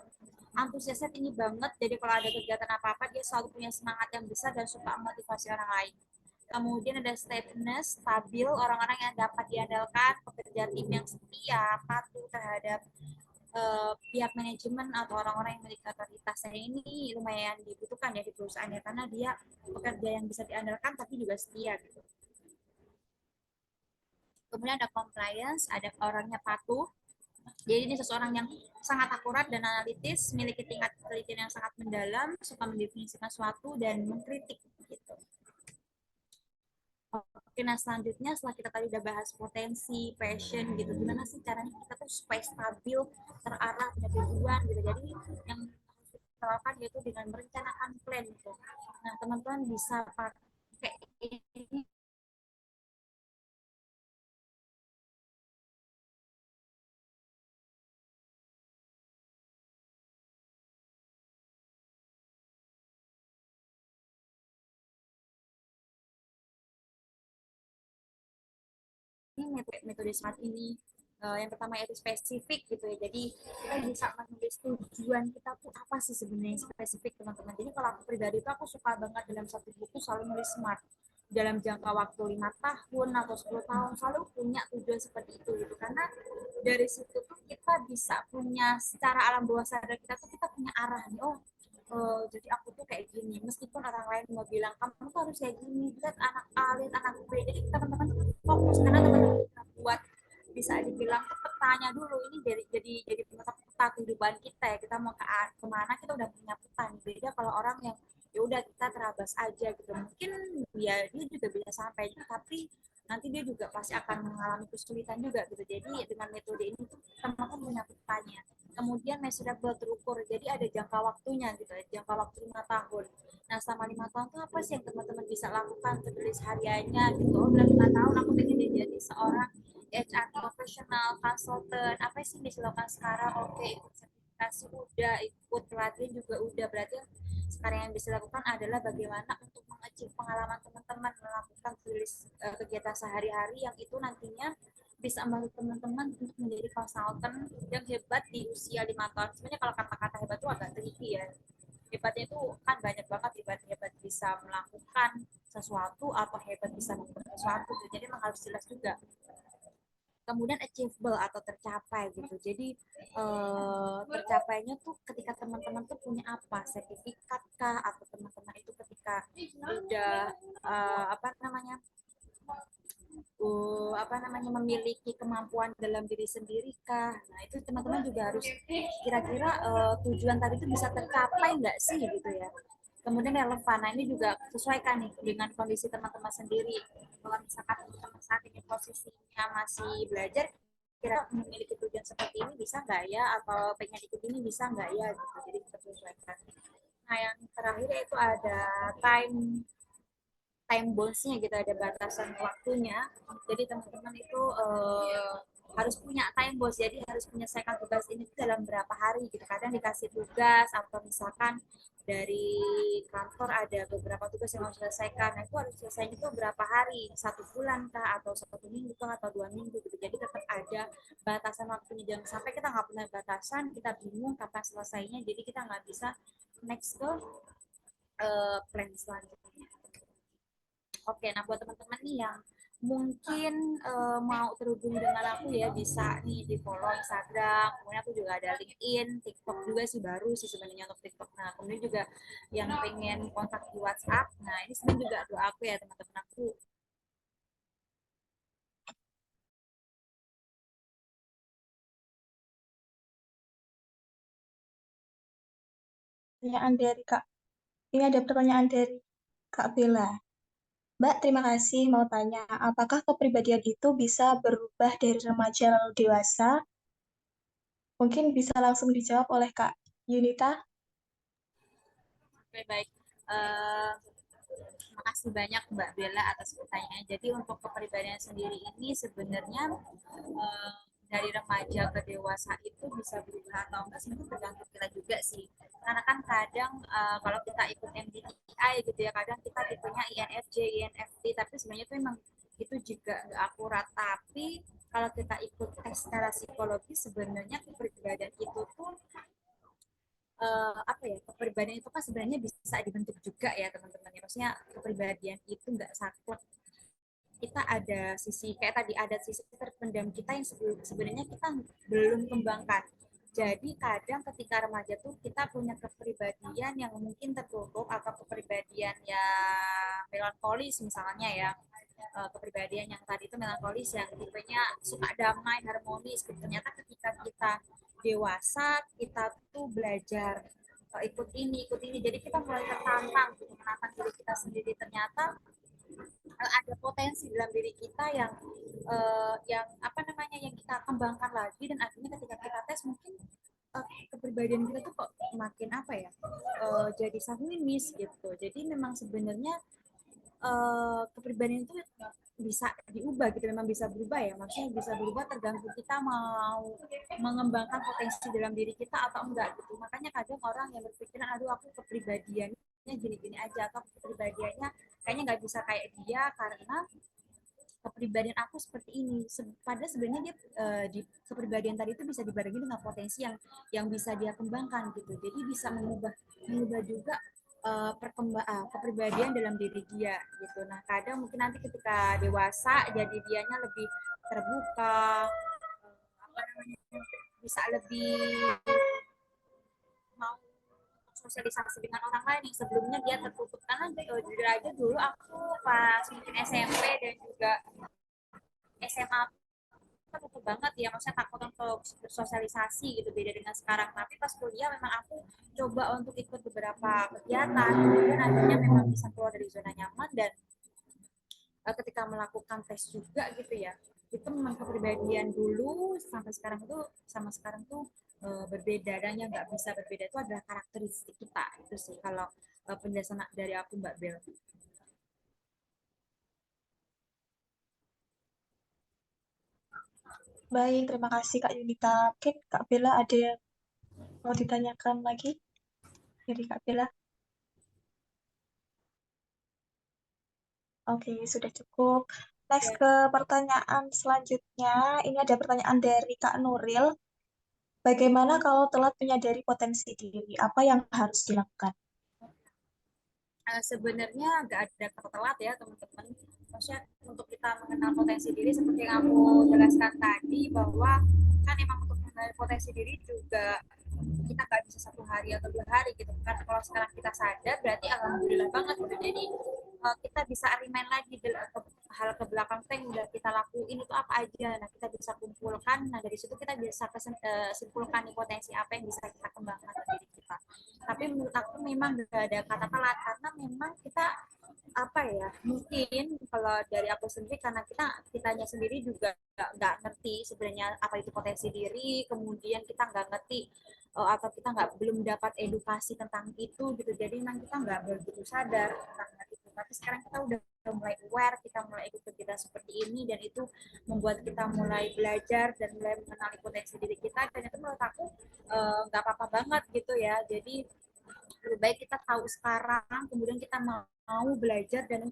antusiasnya tinggi banget, jadi kalau ada kegiatan apa-apa dia selalu punya semangat yang besar dan suka motivasi orang lain. Kemudian ada steadiness, stabil, orang-orang yang dapat diandalkan, pekerja tim yang setia, patuh terhadap pihak manajemen atau orang-orang yang memiliki otoritas. Nah, ini lumayan dibutuhkan ya di perusahaan ya, karena dia pekerja yang bisa diandalkan tapi juga setia gitu. Kemudian ada compliance, ada orangnya patuh. Jadi ini seseorang yang sangat akurat dan analitis, memiliki tingkat ketelitian yang sangat mendalam, suka mendefinisikan sesuatu dan mengkritik gitu. Oke, nah selanjutnya setelah kita tadi udah bahas potensi, passion gitu, gimana sih caranya kita tuh supaya stabil, terarah, punya tujuan gitu. Jadi yang harus kita lakukan yaitu dengan merencanakan plan gitu. Nah, teman-teman bisa pakai ini metode SMART ini. Yang pertama yaitu spesifik gitu ya. Jadi kita bisa menulis tujuan kita tuh apa sih sebenarnya spesifik teman-teman. Jadi kalau aku pribadi itu aku suka banget dalam satu buku selalu nulis SMART dalam jangka waktu 5 tahun atau 10 tahun selalu punya tujuan seperti itu gitu karena dari situ tuh kita bisa punya secara alam bawah sadar kita tuh kita punya arah nih jadi aku tuh kayak gini meskipun orang lain mau bilang kamu tuh harus kayak gini lihat anak A lihat anak B jadi teman-teman fokus karena teman-teman kita buat bisa dibilang petanya dulu ini jadi peta kehidupan kita ya kita mau kemana kita udah punya peta nih beda kalau orang yang ya udah kita terabas aja gitu mungkin ya dia juga bisa sampai tapi nanti dia juga pasti akan mengalami kesulitan juga gitu jadi dengan metode ini tuh teman-teman punya petanya kemudian measurable terukur jadi ada jangka waktunya gitu ya jangka waktu 5 tahun nah selama 5 tahun tuh apa sih yang teman-teman bisa lakukan tulis hariannya gitu oh dalam 5 tahun aku pengen jadi seorang HR profesional consultant apa sih yang bisa dilakukan sekarang oke ikut sertifikasi udah ikut pelatihan juga udah berarti sekarang yang bisa dilakukan adalah bagaimana untuk mengecil pengalaman teman-teman melakukan tulis kegiatan sehari-hari yang itu nantinya bisa membantu teman-teman untuk menjadi konsultan yang hebat di usia 5 tahun. Sebenarnya kalau kata-kata hebat itu agak tricky ya. Hebatnya itu kan banyak banget hebat bisa melakukan sesuatu atau hebat bisa melakukan sesuatu. Jadi memang harus jelas juga. Kemudian achievable atau tercapai gitu. Jadi tercapainya tuh ketika teman-teman tuh punya apa sertifikat kah atau teman-teman itu ketika udah apa namanya apa namanya memiliki kemampuan dalam diri sendiri kah? Nah itu teman-teman juga harus kira-kira tujuan tadi itu bisa tercapai nggak sih gitu ya. Kemudian relevan, nah ini juga sesuaikan nih dengan kondisi teman-teman sendiri. Kalau misalkan teman-teman saat ini posisinya masih belajar, kira memiliki tujuan seperti ini bisa nggak ya? Atau pengen ikut ini bisa nggak ya? Gitu. Jadi kita sesuaikan. Nah yang terakhir itu ada time bonds-nya gitu ada batasan waktunya jadi teman-teman itu harus punya time bonds jadi harus menyelesaikan tugas ini dalam berapa hari gitu kadang dikasih tugas atau misalkan dari kantor ada beberapa tugas yang harus diselesaikan nah itu harus selesai itu berapa hari 1 bulan kah atau 1 minggu kah atau 2 minggu gitu jadi tetap ada batasan waktunya jangan sampai kita nggak punya batasan kita bingung kapan selesainya jadi kita nggak bisa next ke plan selanjutnya. Oke, nah buat teman-teman nih yang mungkin mau terhubung dengan aku ya bisa nih di follow Instagram, kemudian aku juga ada LinkedIn, TikTok juga sih baru sih sebenarnya untuk TikTok. Nah kemudian juga yang pengen kontak di WhatsApp, nah ini sebenarnya juga doa aku ya teman-teman aku. Pertanyaan dari Kak. Ini ada pertanyaan dari Kak Bella. Mbak, terima kasih mau tanya, apakah kepribadian itu bisa berubah dari remaja lalu dewasa? Mungkin bisa langsung dijawab oleh Kak Yunita. Oke baik. Terima kasih banyak Mbak Bella atas pertanyaannya. Jadi untuk kepribadian sendiri ini sebenarnya eh, dari remaja ke dewasa itu bisa berubah atau enggak sebenarnya tergantung kita juga sih. Karena kan kadang kalau kita ikut MBTI gitu ya, kadang kita tipenya INFJ, INFP, tapi sebenarnya itu memang itu juga nggak akurat. Tapi kalau kita ikut tes secara psikologi sebenarnya kepribadian itu tuh apa ya kepribadian itu kan sebenarnya bisa dibentuk juga ya teman-teman ya maksudnya kepribadian itu nggak saklek kita ada sisi kayak tadi ada sisi terpendam kita yang sebenarnya kita belum kembangkan jadi kadang ketika remaja tuh kita punya kepribadian yang mungkin tertutup atau kepribadian yang melankolis misalnya ya kepribadian yang tadi itu melankolis yang tipenya suka damai harmonis ternyata ketika kita dewasa kita tuh belajar ikut ini jadi kita mulai tertantang gitu menantang diri kita sendiri ternyata ada potensi dalam diri kita yang apa namanya yang kita kembangkan lagi, dan akhirnya ketika kita tes mungkin kepribadian kita tuh kok makin apa ya, jadi sanguinis gitu. Jadi memang sebenarnya kepribadian itu bisa diubah gitu, memang bisa berubah ya, maksudnya bisa berubah tergantung kita mau mengembangkan potensi dalam diri kita atau enggak gitu. Makanya kadang orang yang berpikiran aduh aku kepribadiannya gini-gini aja, atau kepribadiannya kayaknya nggak bisa kayak dia karena kepribadian aku seperti ini. Padahal sebenarnya dia di kepribadian tadi itu bisa dibarengi dengan potensi yang bisa dia kembangkan gitu. Jadi bisa mengubah mengubah juga kepribadian dalam diri dia gitu. Nah kadang mungkin nanti ketika dewasa jadi dianya lebih terbuka, apa namanya, bisa lebih mau sosialisasi dengan orang lain yang sebelumnya dia tertutup. Karena jujur aja dulu aku pas mungkin SMP dan juga SMA tertutup banget ya, maksudnya takut untuk bersosialisasi gitu, beda dengan sekarang. Tapi pas kuliah memang aku coba untuk ikut beberapa kegiatan, kemudian akhirnya memang bisa keluar dari zona nyaman, dan ketika melakukan tes juga gitu ya, itu memang kepribadian dulu sampai sekarang itu sama sekarang tuh berbeda, dan yang nggak bisa berbeda itu adalah karakteristik kita. Itu sih kalau penjelasan dari aku, Mbak Bel. Baik, terima kasih Kak Yunita. Oke, Kak Bella ada yang mau ditanyakan lagi dari Kak Bella? Oke, sudah cukup. Next Ya. ke pertanyaan selanjutnya. Ini ada pertanyaan dari Kak Nuril. Bagaimana kalau telat menyadari potensi diri? Apa yang harus dilakukan? Sebenarnya nggak ada kata telat ya teman-teman. Maksudnya untuk kita mengenal potensi diri seperti yang aku jelaskan tadi, bahwa kan emang untuk mengenal potensi diri juga kita nggak bisa 1 hari atau 2 hari gitu kan. Kalau sekarang kita sadar berarti alhamdulillah banget gitu. Jadi kita bisa remind lagi hal ke belakang yang udah kita lakuin itu apa aja. Nah kita bisa kumpulkan. Nah dari situ kita bisa simpulkan nih potensi apa yang bisa kita kembangkan dari diri kita. Tapi menurut aku memang gak ada kata telat, karena memang kita apa ya, mungkin kalau dari aku sendiri karena kitanya sendiri juga nggak ngerti sebenarnya apa itu potensi diri, kemudian kita nggak ngerti atau kita nggak belum dapat edukasi tentang itu gitu, jadi memang kita nggak begitu sadar tentang itu. Tapi sekarang kita udah mulai aware, kita mulai ikut kegiatan seperti ini, dan itu membuat kita mulai belajar dan mulai mengenali potensi diri kita, dan itu menurut aku nggak apa-apa banget gitu ya. Jadi lebih baik kita tahu sekarang, kemudian kita mau belajar dan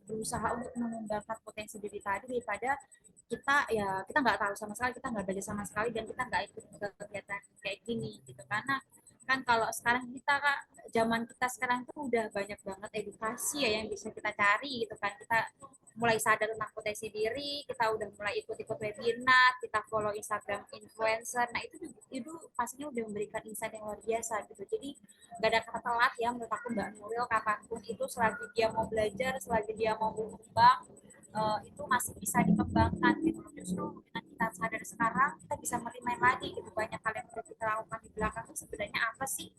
berusaha untuk mengembangkan potensi diri tadi, daripada kita nggak tahu sama sekali, kita nggak belajar sama sekali, dan kita nggak ikut kegiatan kayak gini gitu. Karena kan kalau sekarang zaman kita sekarang tuh udah banyak banget edukasi ya yang bisa kita cari gitu kan. Kita mulai sadar tentang potensi diri, kita udah mulai ikut-ikut webinar, kita follow Instagram influencer. Nah itu pastinya udah memberikan insight yang luar biasa gitu. Jadi gak ada kata telat ya menurut aku, Mbak Nuril. Kapanpun itu selagi dia mau belajar, selagi dia mau berkembang, itu masih bisa dikembangkan gitu. Justru dengan kita sadar sekarang, kita bisa merimain lagi gitu banyak hal yang sudah kita lakukan di belakang itu sebenarnya apa sih,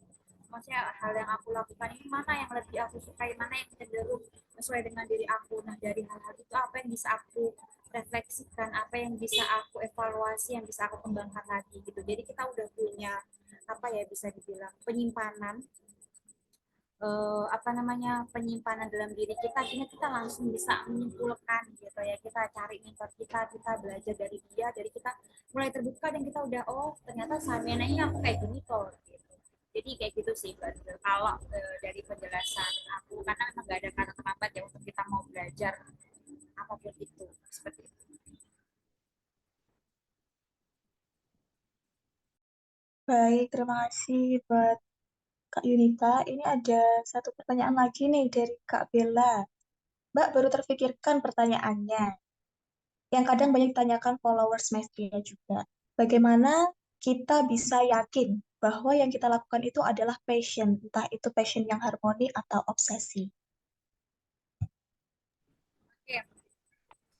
maksudnya hal yang aku lakukan ini mana yang lebih aku sukai, mana yang cenderung sesuai dengan diri aku. Nah dari hal-hal itu apa yang bisa aku refleksikan, apa yang bisa aku evaluasi, yang bisa aku kembangkan lagi gitu. Jadi kita udah punya apa ya, bisa dibilang penyimpanan, apa namanya, penyimpanan dalam diri kita, akhirnya kita langsung bisa menyimpulkan gitu ya. Kita cari mentor kita belajar dari dia, dari kita mulai terbuka, dan kita udah oh ternyata selama ini aku kayak gini kok gitu. Jadi kayak gitu sih kalau dari penjelasan aku, karena emang gak ada kata terlambat ya untuk kita mau belajar apapun itu, seperti itu. Baik, terima kasih buat Kak Yunita. Ini ada satu pertanyaan lagi nih dari Kak Bella. Mbak baru terfikirkan pertanyaannya, yang kadang banyak ditanyakan followers Mestria juga. Bagaimana kita bisa yakin bahwa yang kita lakukan itu adalah passion, entah itu passion yang harmoni atau obsesi? Oke,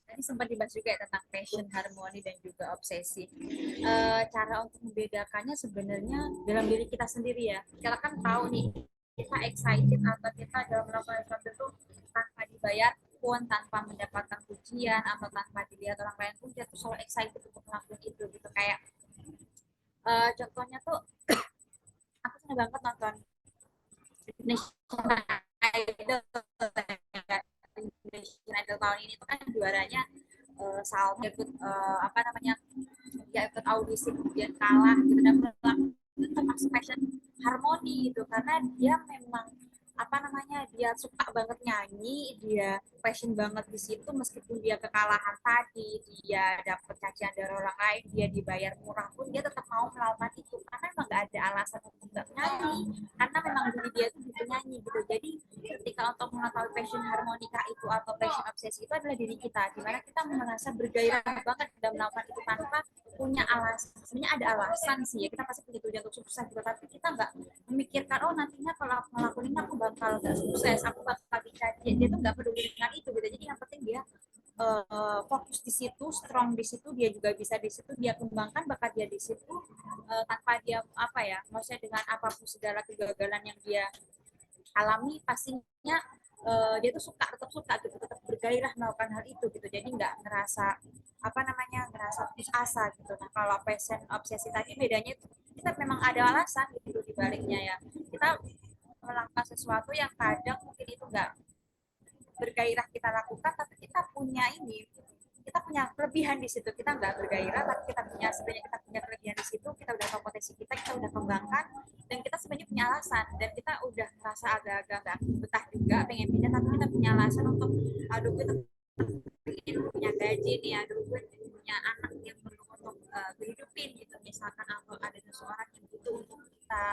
tadi sempat dibahas juga ya tentang passion, harmoni, dan juga obsesi. Cara untuk membedakannya sebenarnya dalam diri kita sendiri ya. Kita kan tahu nih, kita excited atau kita dalam melakukan sesuatu itu tanpa dibayar pun, tanpa mendapatkan pujian atau tanpa dilihat orang lain pun, dia tuh selalu excited untuk ngelakuin itu gitu. Kayak contohnya tuh aku seneng banget nonton Indonesian Idol. Indonesian Idol tahun ini tuh kan juaranya Salma, ikut apa namanya, dia ikut audisi kemudian kalah gitu, dan melakukan itu termasuk passion harmoni gitu, karena dia memang apa namanya, dia suka banget nyanyi, dia passion banget di situ, meskipun dia kekalahan tadi, dia dapet cacian dari orang lain, dia dibayar murah pun dia tetap mau melakukan itu, karena emang gak ada alasan untuk gak nyanyi, karena memang diri dia tuh bisa nyanyi gitu. Jadi ketika untuk mengetahui passion harmonika itu atau passion obsesi itu adalah diri kita, dimana kita merasa bergairah banget dalam melakukan itu tanpa punya alasan. Sebenarnya ada alasan sih ya, kita pasti punya tujuan untuk sukses gitu, tapi kita nggak memikirkan oh nantinya kalau aku ngelakuin ini aku bakal gak sukses, aku bakal bisa, dia tuh nggak peduli dengan itu gitu. Jadi yang penting dia fokus di situ, strong di situ, dia juga bisa di situ, dia kembangkan bakat dia di situ, tanpa dia apa ya, maksudnya dengan apapun segala kegagalan yang dia alami, pastinya dia tuh suka, tetap suka gitu, tetap bergairah melakukan hal itu gitu. Jadi nggak ngerasa apa namanya, ngerasa putus asa gitu. Nah kalau passion obsesi tadi bedanya itu kita memang ada alasan gitu di baliknya ya, kita melakukan sesuatu yang kadang mungkin itu nggak bergairah kita lakukan, tapi kita punya ini, kita punya kelebihan di situ, kita nggak bergairah tapi kita punya, sebenarnya kita punya kelebihan di situ, kita udah tahu potensi kita udah kembangkan, dan kita sebenarnya punya alasan, dan kita udah merasa agak-agak nggak betah juga pengen pindah, tapi kita punya alasan untuk aduh kita punya gaji nih, aduh gue punya anak yang perlu untuk dihidupin gitu misalkan, atau ada seseorang yang butuh untuk kita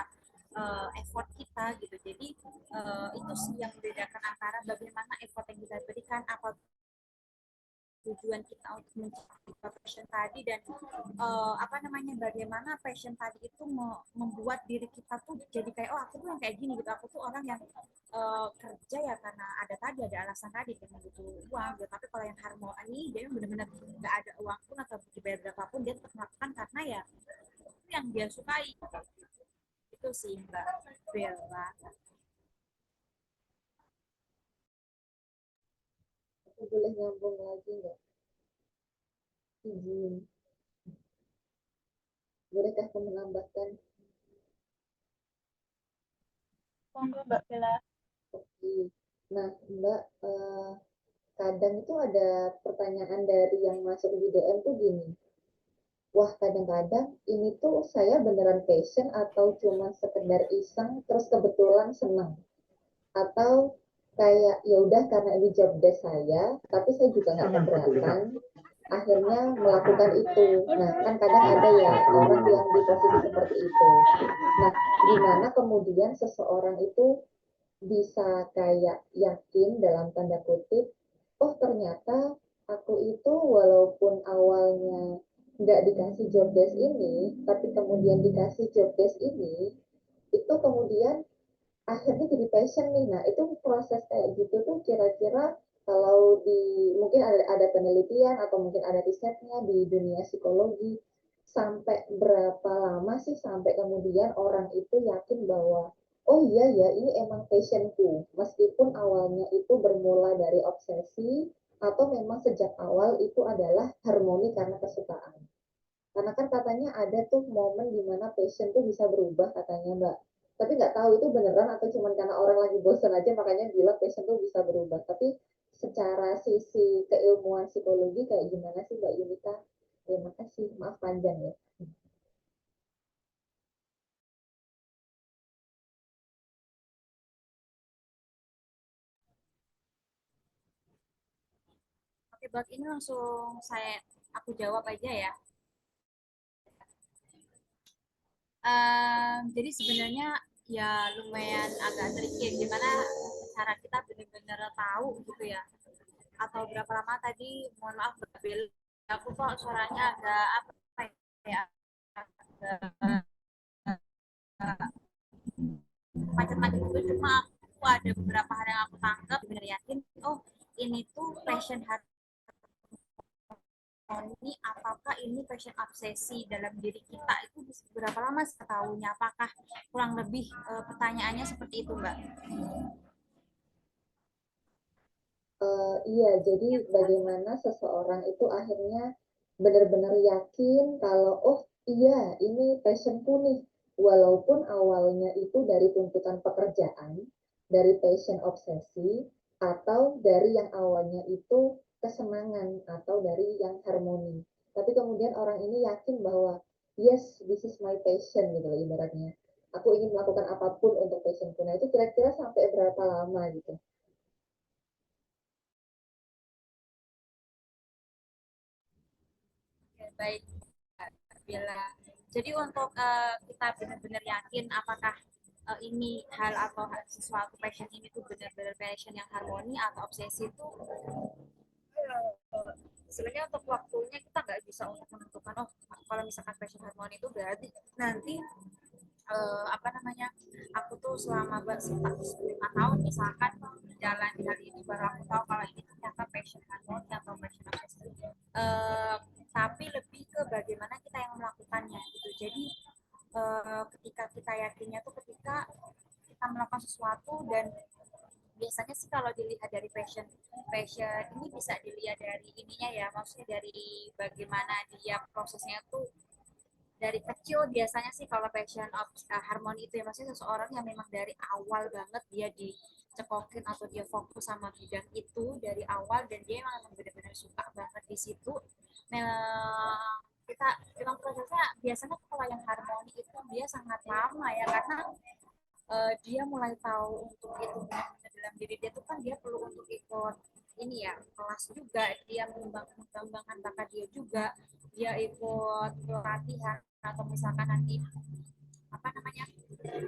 effort kita gitu. Jadi itu sih yang membedakan antara bagaimana effort yang kita berikan, apa tujuan kita untuk mencapai passion tadi, dan apa namanya, bagaimana passion tadi itu membuat diri kita tuh jadi kayak oh aku tuh yang kayak gini gitu, aku tuh orang yang kerja ya karena ada tadi, ada alasan tadi karena butuh uang gitu. Tapi kalau yang harmoni dia benar-benar nggak ada uang pun atau dibayar berapapun dia tetap melakukan karena ya itu yang dia sukai. Itu sih Mbak Bella. Aku boleh nyambung lagi nggak? Izin. Bolehkah aku menambahkan? Monggo Mbak Bella. Oke. Nah, Mbak, kadang itu ada pertanyaan dari yang masuk di DM tuh gini. Wah, kadang-kadang ini tuh saya beneran passion atau cuma sekedar iseng terus kebetulan senang. Atau kayak ya udah karena ini job desk saya, tapi saya juga nggak keberatan akhirnya melakukan itu. Nah, kan kadang ada ya orang yang di posisi seperti itu. Nah, gimana kemudian seseorang itu bisa kayak yakin dalam tanda kutip, oh ternyata aku itu walaupun awalnya nggak dikasih job desk ini, tapi kemudian dikasih job desk ini, itu kemudian akhirnya jadi passion nih. Nah, itu proses kayak gitu tuh kira-kira kalau di mungkin ada penelitian atau mungkin ada risetnya di dunia psikologi, sampai berapa lama sih sampai kemudian orang itu yakin bahwa oh iya ya ini emang passionku, meskipun awalnya itu bermula dari obsesi atau memang sejak awal itu adalah harmoni karena kesukaan. Karena kan katanya ada tuh momen dimana passion tuh bisa berubah katanya Mbak. Tapi nggak tahu itu beneran atau cuma karena orang lagi bosan aja makanya bilang passion tuh bisa berubah. Tapi secara sisi keilmuan psikologi kayak gimana sih Mbak Yunita? Terima kasih, maaf panjang ya. Oke, buat ini langsung aku jawab aja ya. Jadi sebenarnya ya lumayan agak tricky gimana cara kita benar-benar tahu gitu ya, atau berapa lama tadi, mohon maaf Bel, aku kok suaranya agak apa ya, agak macet-macet itu, cuma aku ada beberapa hal yang aku tangkap benar yakin oh ini tuh passion harmoni, apakah ini passion obsesi dalam diri kita itu berapa lama setahunya, apakah kurang lebih pertanyaannya seperti itu Mbak. Iya, jadi bagaimana seseorang itu akhirnya benar-benar yakin kalau oh iya ini passionku nih, walaupun awalnya itu dari tuntutan pekerjaan, dari passion obsesi, atau dari yang awalnya itu kesenangan atau dari yang harmoni. Tapi kemudian orang ini yakin bahwa yes, this is my passion gitu loh ibaratnya. Aku ingin melakukan apapun untuk passionku. Nah itu kira-kira sampai berapa lama gitu? Oke, baik, Bila. Jadi untuk kita benar-benar yakin apakah ini hal atau sesuatu passion ini tuh benar-benar passion yang harmoni atau obsesi itu sebenarnya untuk waktunya kita nggak bisa untuk menentukan oh kalau misalkan passion harmoni itu berarti nanti apa namanya aku tuh selama 5 tahun misalkan jalan di hal ini baru aku tahu kalau ini ternyata passion harmoni atau passion obsesi. Eh, tapi lebih ke bagaimana kita yang melakukannya gitu. Jadi ketika kita yakinnya tuh ketika kita melakukan sesuatu dan biasanya sih kalau dilihat dari passion ini bisa dilihat dari ininya ya, maksudnya dari bagaimana dia prosesnya tuh dari kecil. Biasanya sih kalau passion of harmoni itu ya maksudnya seseorang yang memang dari awal banget dia dicekokin atau dia fokus sama bidang itu dari awal dan dia memang benar-benar suka banget di situ. Nah, kita memang prosesnya biasanya kalau yang harmoni itu dia sangat lama ya karena dia mulai tahu untuk itu dalam diri dia tuh kan dia perlu untuk ikut ini ya kelas juga, dia mengembangkan bakat dia juga, dia ikut pelatihan atau misalkan nanti apa namanya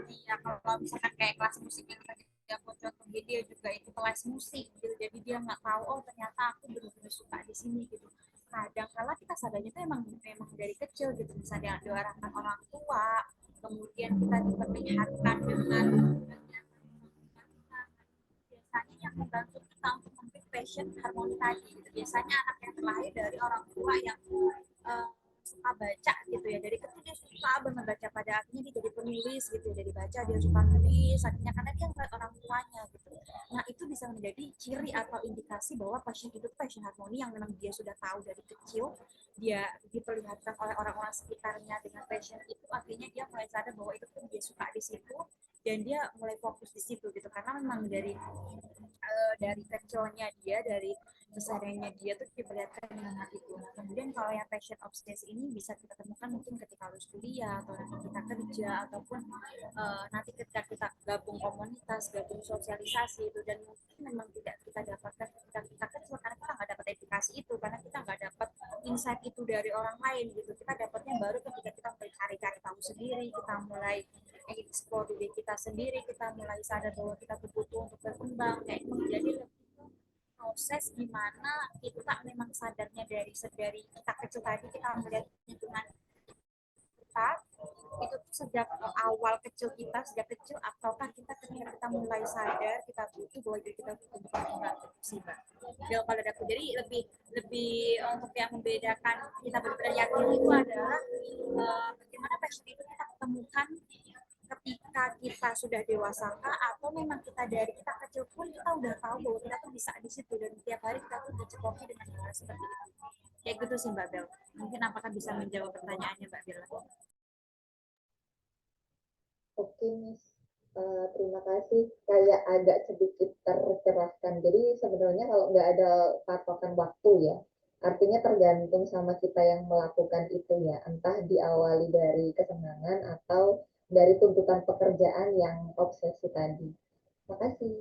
dia kalau misalkan kayak kelas musik yang tadi aku contohin dia juga ikut kelas musik gitu, jadi dia nggak tahu oh ternyata aku benar-benar suka di sini gitu. Kadang kala kita sadarnya itu emang memang dari kecil gitu, misalnya diarahkan orang tua, kemudian kita diperlihatkan dengan biasanya yang membantu kita untuk memberi passion harmoni tadi gitu. Biasanya anak yang terlahir dari orang tua yang uh, suka baca gitu ya, dari kecil dia suka banget baca, pada akhirnya dia jadi penulis gitu ya, jadi baca dia suka nulis akhirnya karena dia ngeliat orang tuanya gitu. Nah itu bisa menjadi ciri atau indikasi bahwa passion itu passion harmoni yang memang dia sudah tahu dari kecil, dia diperlihatkan oleh orang-orang sekitarnya dengan passion itu, akhirnya dia mulai sadar bahwa itu pun dia suka di situ dan dia mulai fokus di situ gitu karena memang dari kecilnya dia, dari kesehariannya dia tuh diperlihatkan dengan hal itu. Nah, kemudian kalau yang passion obsesi ini bisa kita temukan mungkin ketika lulus kuliah atau nanti kita kerja ataupun nanti ketika kita gabung komunitas, gabung sosialisasi itu, dan mungkin memang tidak kita dapatkan ketika kita kecil karena kita nggak dapat edukasi itu, karena kita nggak dapat insight itu dari orang lain gitu. Kita dapatnya baru ketika kita mulai cari-cari tahu sendiri, kita mulai explore diri kita sendiri, kita mulai sadar bahwa kita butuh untuk berkembang kayak gitu. Jadi lebih proses gimana kita memang sadarnya dari kita kecil tadi kita melihat lingkungan kita itu tuh sejak awal kecil kita, sejak kecil, ataukah kita ketika kita mulai sadar kita butuh bahwa diri kita butuh berkembang sih mbak. Jadi kalau aku jadi lebih lebih untuk yang membedakan kita benar-benar yakin itu adalah bagaimana passion itu kita ketemukan ketika kita sudah dewasa kah, atau memang kita dari kita kecil pun kita udah tahu bahwa kita tuh bisa di situ dan tiap hari kita tuh dicekoki dengan hal seperti itu. Kayak gitu sih Mbak Bel. Mungkin apakah bisa menjawab pertanyaannya Mbak Bella? Oke, Miss. Terima kasih. Kayak agak sedikit tercerahkan. Jadi sebenarnya kalau nggak ada patokan waktu ya, artinya tergantung sama kita yang melakukan itu ya. Entah diawali dari kesenangan atau dari tuntutan pekerjaan yang obsesi tadi. Makasih.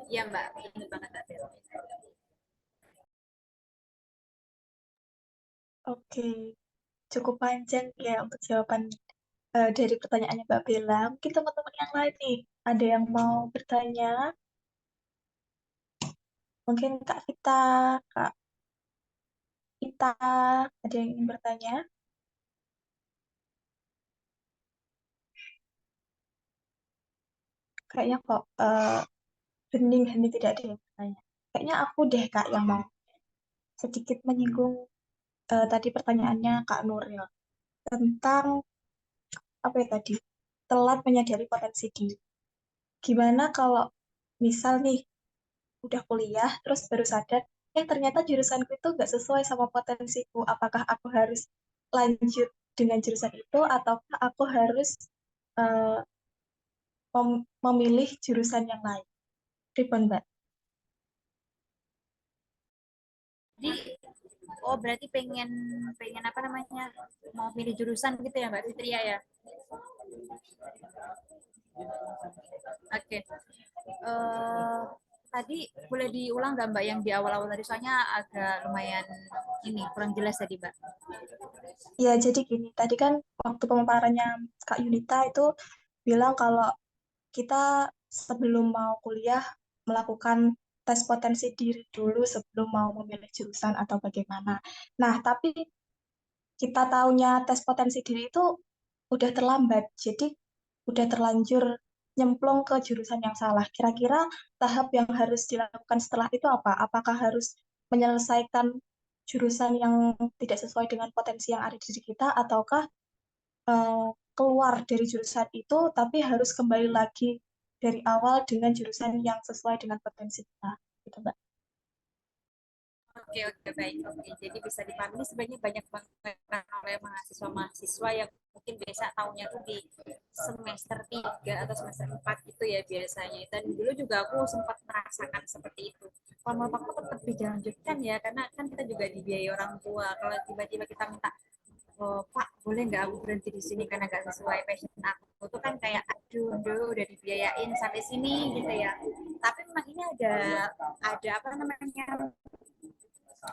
Iya Mbak, benar banget Mbak Bel. Oke, cukup panjang ya untuk jawaban dari pertanyaannya Mbak Bella. Mungkin teman-teman yang lain nih, ada yang mau bertanya? Mungkin Kak Vita, Kak Ita, ada yang ingin bertanya? Kayaknya kok hening tidak ada yang bertanya. Kayaknya aku deh Kak yang mau sedikit menyinggung tadi pertanyaannya Kak Nuril tentang apa ya tadi? Telat menyadari potensi diri. Gimana kalau misal nih udah kuliah, terus baru sadar, ternyata jurusanku itu nggak sesuai sama potensiku. Apakah aku harus lanjut dengan jurusan itu, ataukah aku harus eh, memilih jurusan yang lain? Pripun, Mbak? Jadi, oh berarti pengen pengen apa namanya mau pilih jurusan gitu ya Mbak Fitria ya? Oke. Tadi boleh diulang nggak Mbak yang di awal-awal tadi soalnya agak lumayan ini kurang jelas tadi Mbak. Ya, jadi gini, tadi kan waktu pemaparannya Kak Yunita itu bilang kalau kita sebelum mau kuliah melakukan tes potensi diri dulu sebelum mau memilih jurusan atau bagaimana. Nah, tapi kita taunya tes potensi diri itu udah terlambat, jadi udah terlanjur nyemplung ke jurusan yang salah. Kira-kira tahap yang harus dilakukan setelah itu apa? Apakah harus menyelesaikan jurusan yang tidak sesuai dengan potensi yang ada di diri kita, ataukah keluar dari jurusan itu, tapi harus kembali lagi dari awal dengan jurusan yang sesuai dengan potensi kita, gitu, Mbak. Oke, oke, baik. Oke, jadi bisa dipahami sebenarnya banyak banget oleh mahasiswa-mahasiswa yang mungkin biasa tahunnya tuh di semester 3 atau semester 4 gitu ya biasanya. Dan dulu juga aku sempat merasakan seperti itu. Kalau menurut aku tetap dilanjutkan ya, karena kan kita juga dibiayai orang tua. Kalau tiba-tiba kita minta, oh, Pak, boleh nggak aku berhenti di sini karena nggak sesuai passion aku tuh kan kayak aduh dulu udah dibiayain sampai sini gitu ya. Tapi memang ini ada apa namanya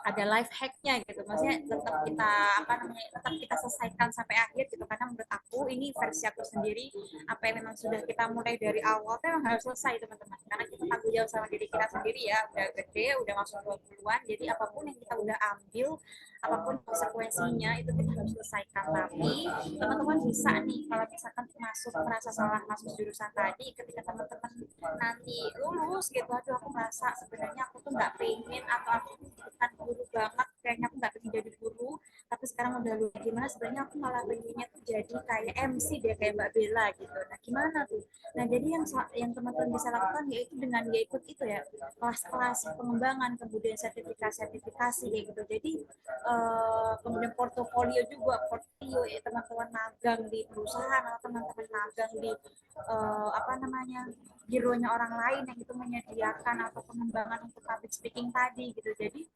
ada life hacknya gitu, maksudnya tetap kita apa namanya tetap kita selesaikan sampai akhir gitu, karena menurut aku ini versi aku sendiri, apa yang memang sudah kita mulai dari awal itu memang harus selesai teman-teman, karena kita tanggung jawab sama diri kita sendiri ya, udah gede udah masuk 20-an, jadi apapun yang kita udah ambil, apapun konsekuensinya itu kita harus selesaikan. Tapi teman-teman bisa nih kalau misalkan merasa salah masuk jurusan tadi, ketika teman-teman nanti lulus gitu, aduh aku merasa sebenarnya aku tuh nggak pengen atau aku bukan guru banget, kayaknya aku nggak pengen jadi guru, tapi sekarang udah lulus gimana sebenarnya aku malah pengennya tuh jadi kayak MC deh kayak Mbak Bella gitu. Nah gimana tuh? Nah jadi yang teman-teman bisa lakukan yaitu dengan dia ikut itu ya kelas-kelas pengembangan, kemudian sertifikasi kayak gitu. Jadi kemudian portofolio juga, portfolio ya teman-teman magang di perusahaan atau teman-teman magang di apa namanya bironya orang lain yang itu menyediakan atau pengembangan untuk public speaking tadi gitu. Jadi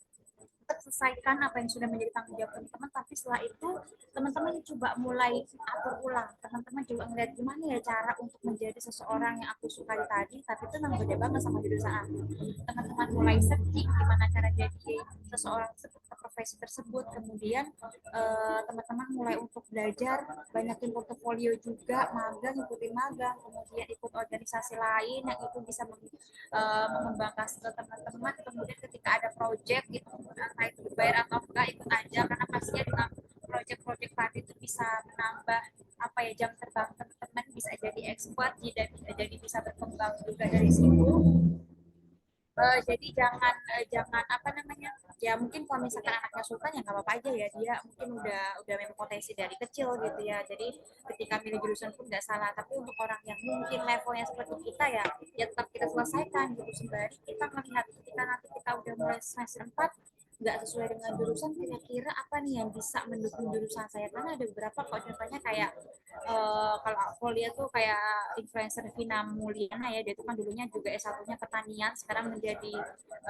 tetap selesaikan apa yang sudah menjadi tanggung jawab teman-teman, tapi setelah itu teman-teman coba mulai atur ulang, teman-teman coba ngeliat gimana ya cara untuk menjadi seseorang yang aku sukai tadi, tapi itu memang beda banget sama jurusan aku. Teman-teman mulai searching gimana cara jadi seseorang profesi tersebut, kemudian teman-teman mulai untuk belajar, banyakin portofolio juga, magang, ikutin magang, kemudian ikut organisasi lain yang itu bisa mengembangkan skill teman-teman, kemudian ketika ada project gitu entah itu dibayar atau enggak ikut aja, karena pastinya dengan project-project tadi itu bisa menambah apa ya jam terbang teman-teman, bisa jadi expert jadi bisa berkembang juga dari situ. Jadi jangan apa namanya ya, mungkin kalau misalkan anaknya sultan ya nggak apa-apa aja ya, dia mungkin udah memang potensi dari kecil gitu ya, jadi ketika milih jurusan pun nggak salah. Tapi untuk orang yang mungkin levelnya seperti kita ya, ya tetap kita selesaikan gitu, sembari kita melihat ketika nanti kita udah mulai semester 4 nggak sesuai dengan jurusan, kira-kira apa nih yang bisa mendukung jurusan saya, karena ada beberapa kok contohnya kayak kalau aku lihat tuh kayak influencer Vina Mulyana ya, dia tuh kan dulunya juga S1-nya pertanian, sekarang menjadi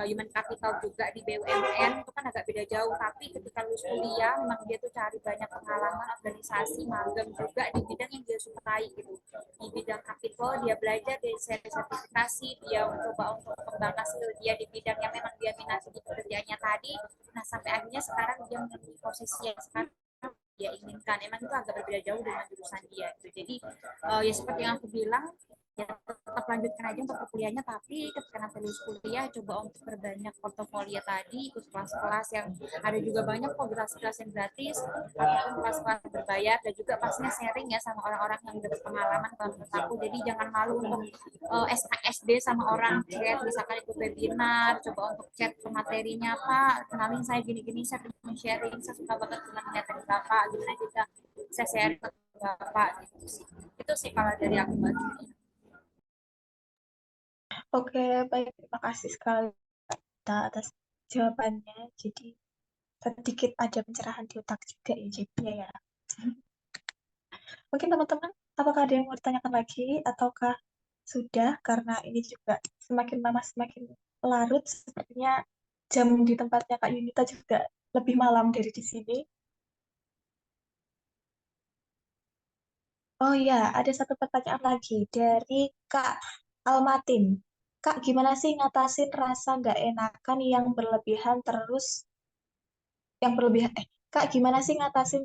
human capital juga di BUMN, itu kan agak beda jauh, tapi ketika lulus kuliah memang dia tuh cari banyak pengalaman organisasi, magang juga di bidang yang dia sukai gitu. Di bidang capital dia belajar, dia sertifikasi, dia mencoba untuk mengembangkan skill dia di bidang yang memang dia minati di pekerjaannya tadi. Nah sampai akhirnya sekarang dia menemui posisi yang sekarang dia inginkan. Emang itu agak berbeda jauh dengan jurusan dia gitu. Jadi ya seperti yang aku bilang, ya tetap lanjutkan aja untuk kuliahnya, tapi ketika nanti lulus kuliah coba untuk perbanyak portofolio tadi, ikut kelas-kelas yang ada juga banyak kok, kelas-kelas yang gratis ataupun kelas-kelas berbayar, dan juga pastinya sharing ya sama orang-orang yang udah berpengalaman kalau menurut aku. Jadi jangan malu untuk SKSD sama orang, chat misalkan ikut webinar, coba untuk chat ke materinya, Pak kenalin saya gini-gini, saya pengen sharing, saya suka banget dengan materi Bapak, gimana juga saya sharing ke Bapak gitu sih. Itu sih kalau dari aku Mbak. Oke, baik. Terima kasih sekali Kak, atas jawabannya. Jadi sedikit ada pencerahan di otak juga ya jadinya ya. Mungkin teman-teman, apakah ada yang mau ditanyakan lagi ataukah sudah? Karena ini juga semakin lama semakin larut. Sepertinya jam di tempatnya Kak Yunita juga lebih malam dari di sini. Oh iya, ada satu pertanyaan lagi dari Kak Almatin. Kak, gimana sih ngatasin rasa nggak enakan yang berlebihan Kak, gimana sih ngatasin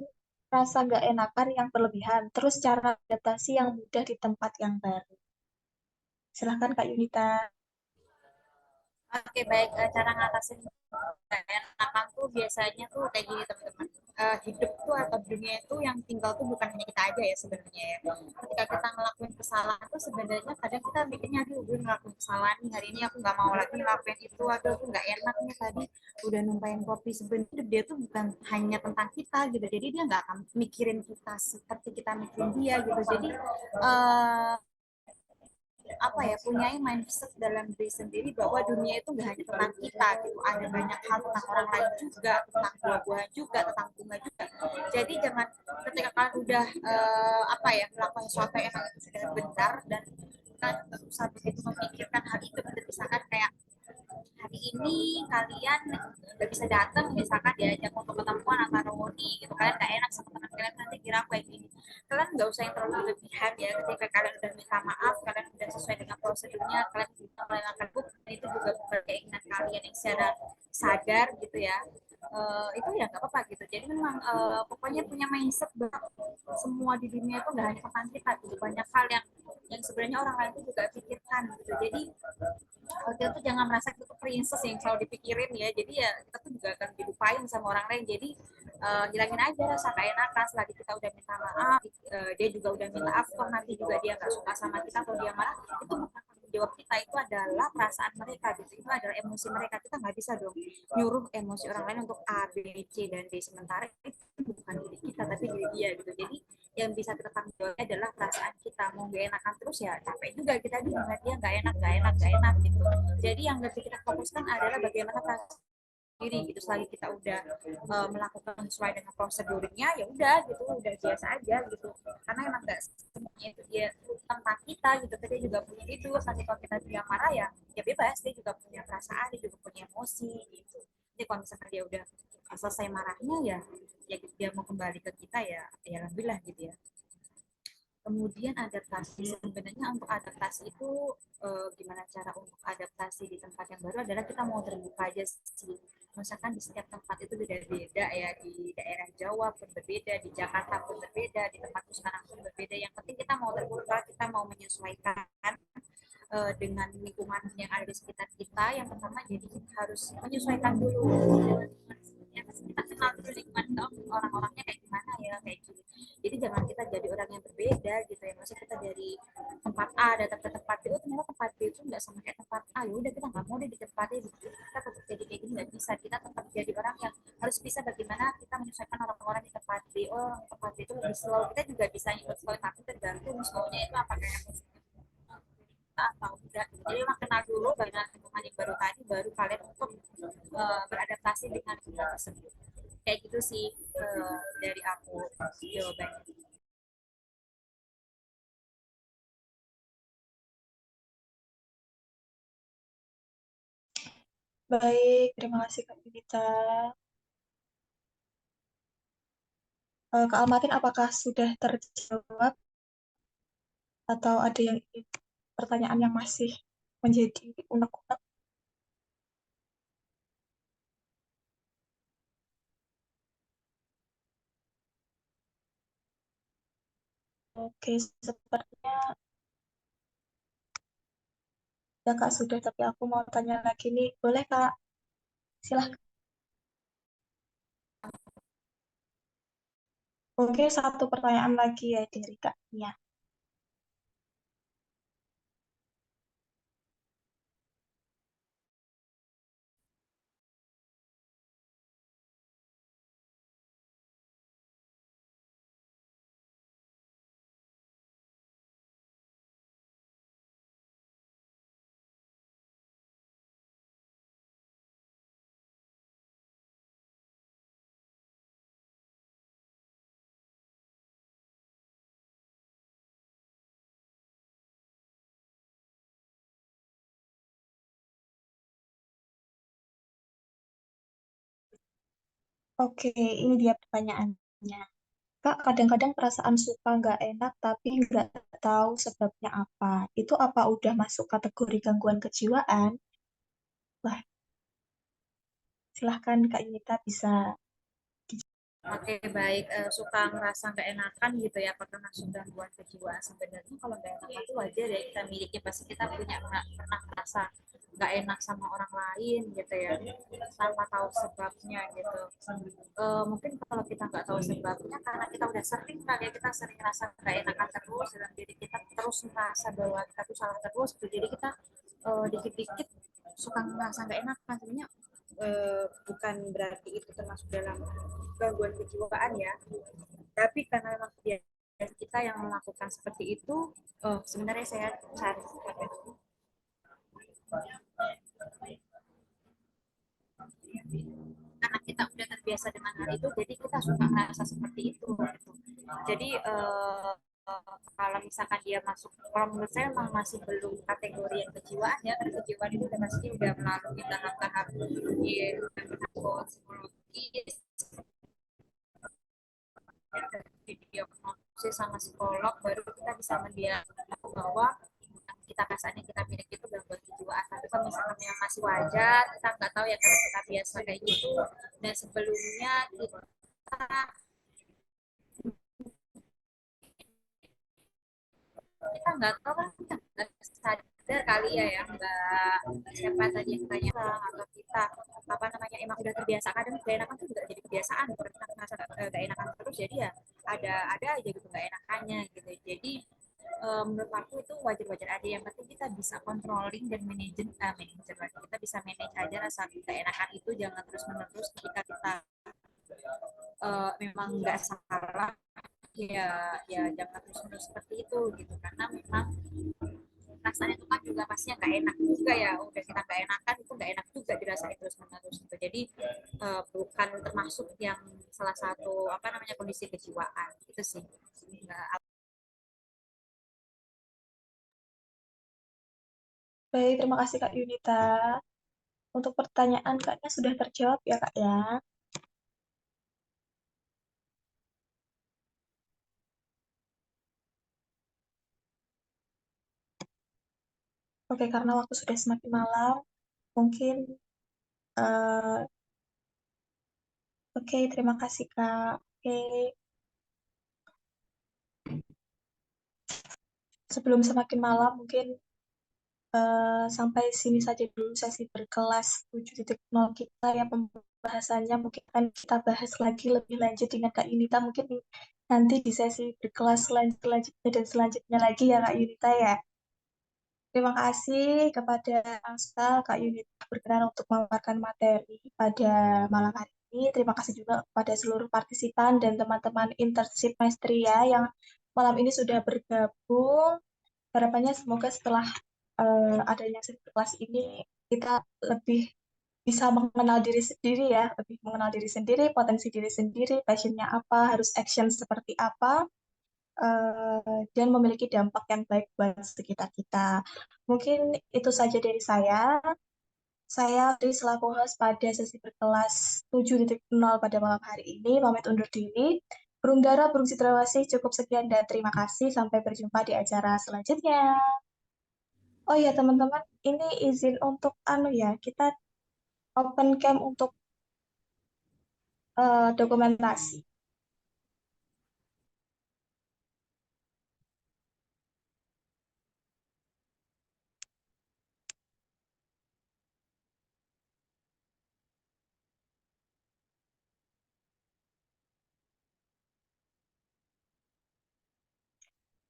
rasa nggak enakan yang berlebihan, terus cara adaptasi yang mudah di tempat yang baru? Silahkan Kak Yunita. Oke, baik. Cara ngatasin gak enakan tuh biasanya tuh kayak gini teman-teman. Hidup tuh atau dunia itu yang tinggal tuh bukan hanya kita aja ya sebenarnya ya. Ketika kita ngelakuin kesalahan tuh sebenarnya kadang kita mikirnya aduh gue ngelakuin kesalahan nih hari ini aku nggak mau lagi ngelakuin itu, aduh aku nggak enak nih tadi udah numpain kopi. Sebenarnya dia tuh bukan hanya tentang kita gitu, jadi dia nggak akan mikirin kita seperti kita mikirin dia gitu. Jadi apa ya, punyai mindset dalam diri sendiri bahwa dunia itu nggak hanya tentang kita gitu, ada banyak hal tentang orang lain juga, tentang buah-buahan juga, tentang bunga juga. Jadi jangan ketika kalian udah apa ya melakukan sesuatu yang itu sudah benar dan kan usah begitu memikirkan hal itu. Misalkan kayak hari ini kalian nggak bisa datang, misalkan diajak untuk ketemuan atau reuni gitu, kalian nggak enak sama teman kalian, nanti kira aku kayak gini, kalian nggak usah yang terlalu berlebihan ya. Ketika kalian udah minta maaf, kalian udah sesuai dengan prosedurnya, kalian akan bukti itu juga bukan keinginan kalian yang secara sadar gitu ya. Itu ya nggak apa-apa gitu. Jadi memang pokoknya punya mindset bahwa semua di dunia itu nggak hanya tentang kita gitu, banyak hal yang sebenarnya orang lain itu juga pikirkan gitu. Jadi kita tuh jangan merasa kita tuh princess yang selalu dipikirin ya. Jadi ya kita tuh juga akan dilupain sama orang lain. Jadi hilangin aja rasa keenakan selagi kita udah minta maaf, dia juga udah minta maaf, kok nanti juga dia nggak suka sama kita atau dia marah, itu bukan tanggung jawab kita, itu adalah perasaan mereka gitu, itu adalah emosi mereka. Kita nggak bisa dong nyuruh emosi orang lain untuk A, B, C, dan D, sementara itu bukan diri kita tapi diri dia gitu. Jadi yang bisa kita tanggung jawab adalah perasaan kita. Mau gak enakan terus ya capek juga kita bilang dia nggak enak nggak enak nggak enak gitu. Jadi yang lebih kita fokuskan adalah bagaimana perasaan diri gitu. Selagi kita udah melakukan sesuai dengan prosedurnya ya udah gitu, udah biasa aja gitu, karena emang nggak semuanya itu dia tentang kita gitu. Dia juga punya hidup, nanti kalau kita dia marah ya bebas, dia juga punya perasaan, dia juga punya emosi gitu. Jadi kalau misalkan dia udah selesai marahnya ya dia mau kembali ke kita ya alhamdulillah gitu ya. Kemudian adaptasi, sebenarnya untuk adaptasi itu gimana cara untuk adaptasi di tempat yang baru adalah kita mau terbuka aja sih. Misalkan di setiap tempat itu beda-beda ya, di daerah Jawa pun berbeda, di Jakarta pun berbeda, di tempat sekarang pun berbeda. Yang penting kita mau terbuka, kita mau menyesuaikan dengan lingkungan yang ada di sekitar kita. Yang pertama jadi kita harus menyesuaikan dulu dengan ya, kita kenal dulu lingkungan orang-orangnya kayak gimana ya kayak gitu. Jadi jangan kita jadi orang yang berbeda gitu ya. Maksudnya kita dari tempat A datang ke tempat B, oh ternyata tempat B itu nggak sama kayak tempat A, ya udah kita nggak mau deh di tempat B gitu. Kita tetap jadi kayak gini nggak bisa. Kita tetap jadi orang yang harus bisa bagaimana kita menyesuaikan orang-orang di tempat B. Oh tempat B itu lebih slow, kita juga bisa ikut slow tapi tergantung slownya itu apa kayak atau enggak. Jadi memang kenal dulu dengan lingkungan yang baru tadi, baru kalian untuk beradaptasi dengan lingkungan tersebut. Kayak gitu sih dari aku jawabannya. Baik, terima kasih Kak Yunita. Kak Almatin, apakah sudah terjawab atau ada yang pertanyaan yang masih menjadi unek-unek? Oke, sepertinya ya Kak sudah, tapi aku mau tanya lagi nih. Boleh Kak? Silahkan. Oke, satu pertanyaan lagi ya dari Kak Nia. Oke, ini dia pertanyaannya. Kak, kadang-kadang perasaan suka nggak enak tapi nggak tahu sebabnya apa. Itu apa udah masuk kategori gangguan kejiwaan? Wah, silahkan Kak Yunita bisa. Oke, baik. Suka ngerasa nggak enakan gitu ya, apakah masuk gangguan kejiwaan? Sebenarnya kalau nggak enakan itu wajar ya, kita miliki, pasti kita punya pernah merasa nggak enak sama orang lain gitu ya, tanpa tahu sebabnya gitu. Mungkin kalau kita nggak tahu sebabnya karena kita udah sering kayak kita sering ngerasa nggak enakan terus dalam diri kita, terus merasa bahwa kita tuh salah terus gitu. Jadi kita dikit-dikit suka ngerasa nggak enakan. Sebenarnya bukan berarti itu termasuk dalam gangguan kejiwaan ya, tapi karena memang kebiasaan kita yang melakukan seperti itu. Sebenarnya saya cari karena kita udah terbiasa dengan hal itu, jadi kita suka merasa seperti itu gitu. Jadi kalau misalkan dia masuk, kalau menurut saya memang masih belum kategori yang kejiwaan ya, karena kejiwaan itu udah pasti udah melalui tahap-tahap di psikologis, video konsultasi sama psikolog, baru kita bisa mendiagnosa bahwa kita kasarnya kita miliki itu gangguan kejiwaan. Tapi kalau misalkan yang masih wajar, kita nggak tahu ya karena kita biasa kayak gitu, dan sebelumnya kita nggak tahu kan, kita nggak sadar kali ya, nggak, siapa tadi yang tanya atau kita apa namanya emang udah terbiasa. Kadang gak enakan tuh juga jadi kebiasaan, karena kita merasa gak enakan terus, jadi ya ada aja gitu gak enakannya gitu. Jadi menurut aku itu wajar-wajar aja, yang penting kita bisa controlling dan manajer kita bisa manage aja rasa gak enakan itu, jangan terus menerus. Ketika kita memang nggak salah, ya ya jangan terus menerus seperti itu gitu, karena memang rasanya itu kan juga pastinya nggak enak juga ya, udah kita nggak enakan itu nggak enak juga dirasain terus menerus gitu. Jadi bukan termasuk yang salah satu apa namanya kondisi kejiwaan itu sih. Nggak. Baik, terima kasih Kak Yunita. Untuk pertanyaan Kaknya sudah terjawab ya Kak ya. Oke, karena waktu sudah semakin malam, mungkin eh, oke, terima kasih Kak. Oke, sebelum semakin malam, mungkin sampai sini saja dulu sesi berkelas 7.0 kita ya, pembahasannya. Mungkin akan kita bahas lagi lebih lanjut dengan Kak Yunita, mungkin nanti di sesi berkelas selanjutnya dan selanjutnya lagi ya Kak Yunita ya. Terima kasih kepada Angsta, Kak Yunita berkenan untuk memaparkan materi pada malam hari ini. Terima kasih juga kepada seluruh partisipan dan teman-teman internship Maestria yang malam ini sudah bergabung. Harapannya semoga setelah adanya kelas ini kita lebih bisa mengenal diri sendiri ya, lebih mengenal diri sendiri, potensi diri sendiri, passionnya apa, harus action seperti apa, dan memiliki dampak yang baik buat sekitar kita. Mungkin itu saja dari saya. Saya dari selaku host pada sesi berkelas 7.0 pada malam hari ini, pamit undur diri. Burung dara, burung citrawasih, cukup sekian dan terima kasih. Sampai berjumpa di acara selanjutnya. Oh ya teman-teman, ini izin untuk anu ya, kita open cam untuk dokumentasi.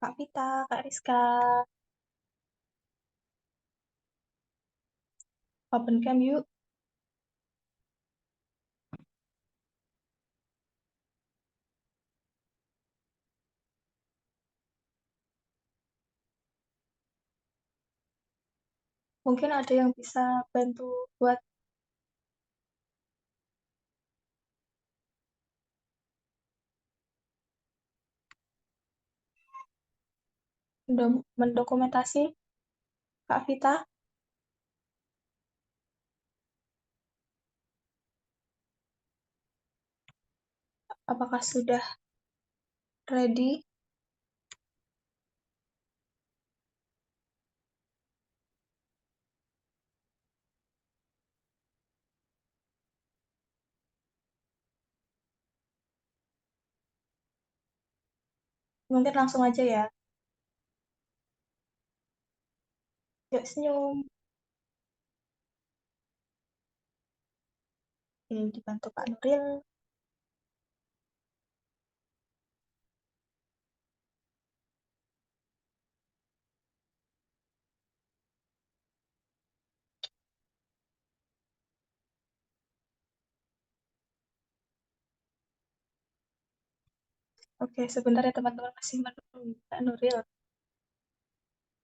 Kak Vita, Kak Rizka, open cam yuk. Mungkin ada yang bisa bantu buat mendokumentasi, Kak Vita. Apakah sudah ready? Mungkin langsung aja ya. Yuk senyum. Oke, dibantu Pak Nuril. Oke, sebentar ya teman-teman, masih menunggu Pak Nuril.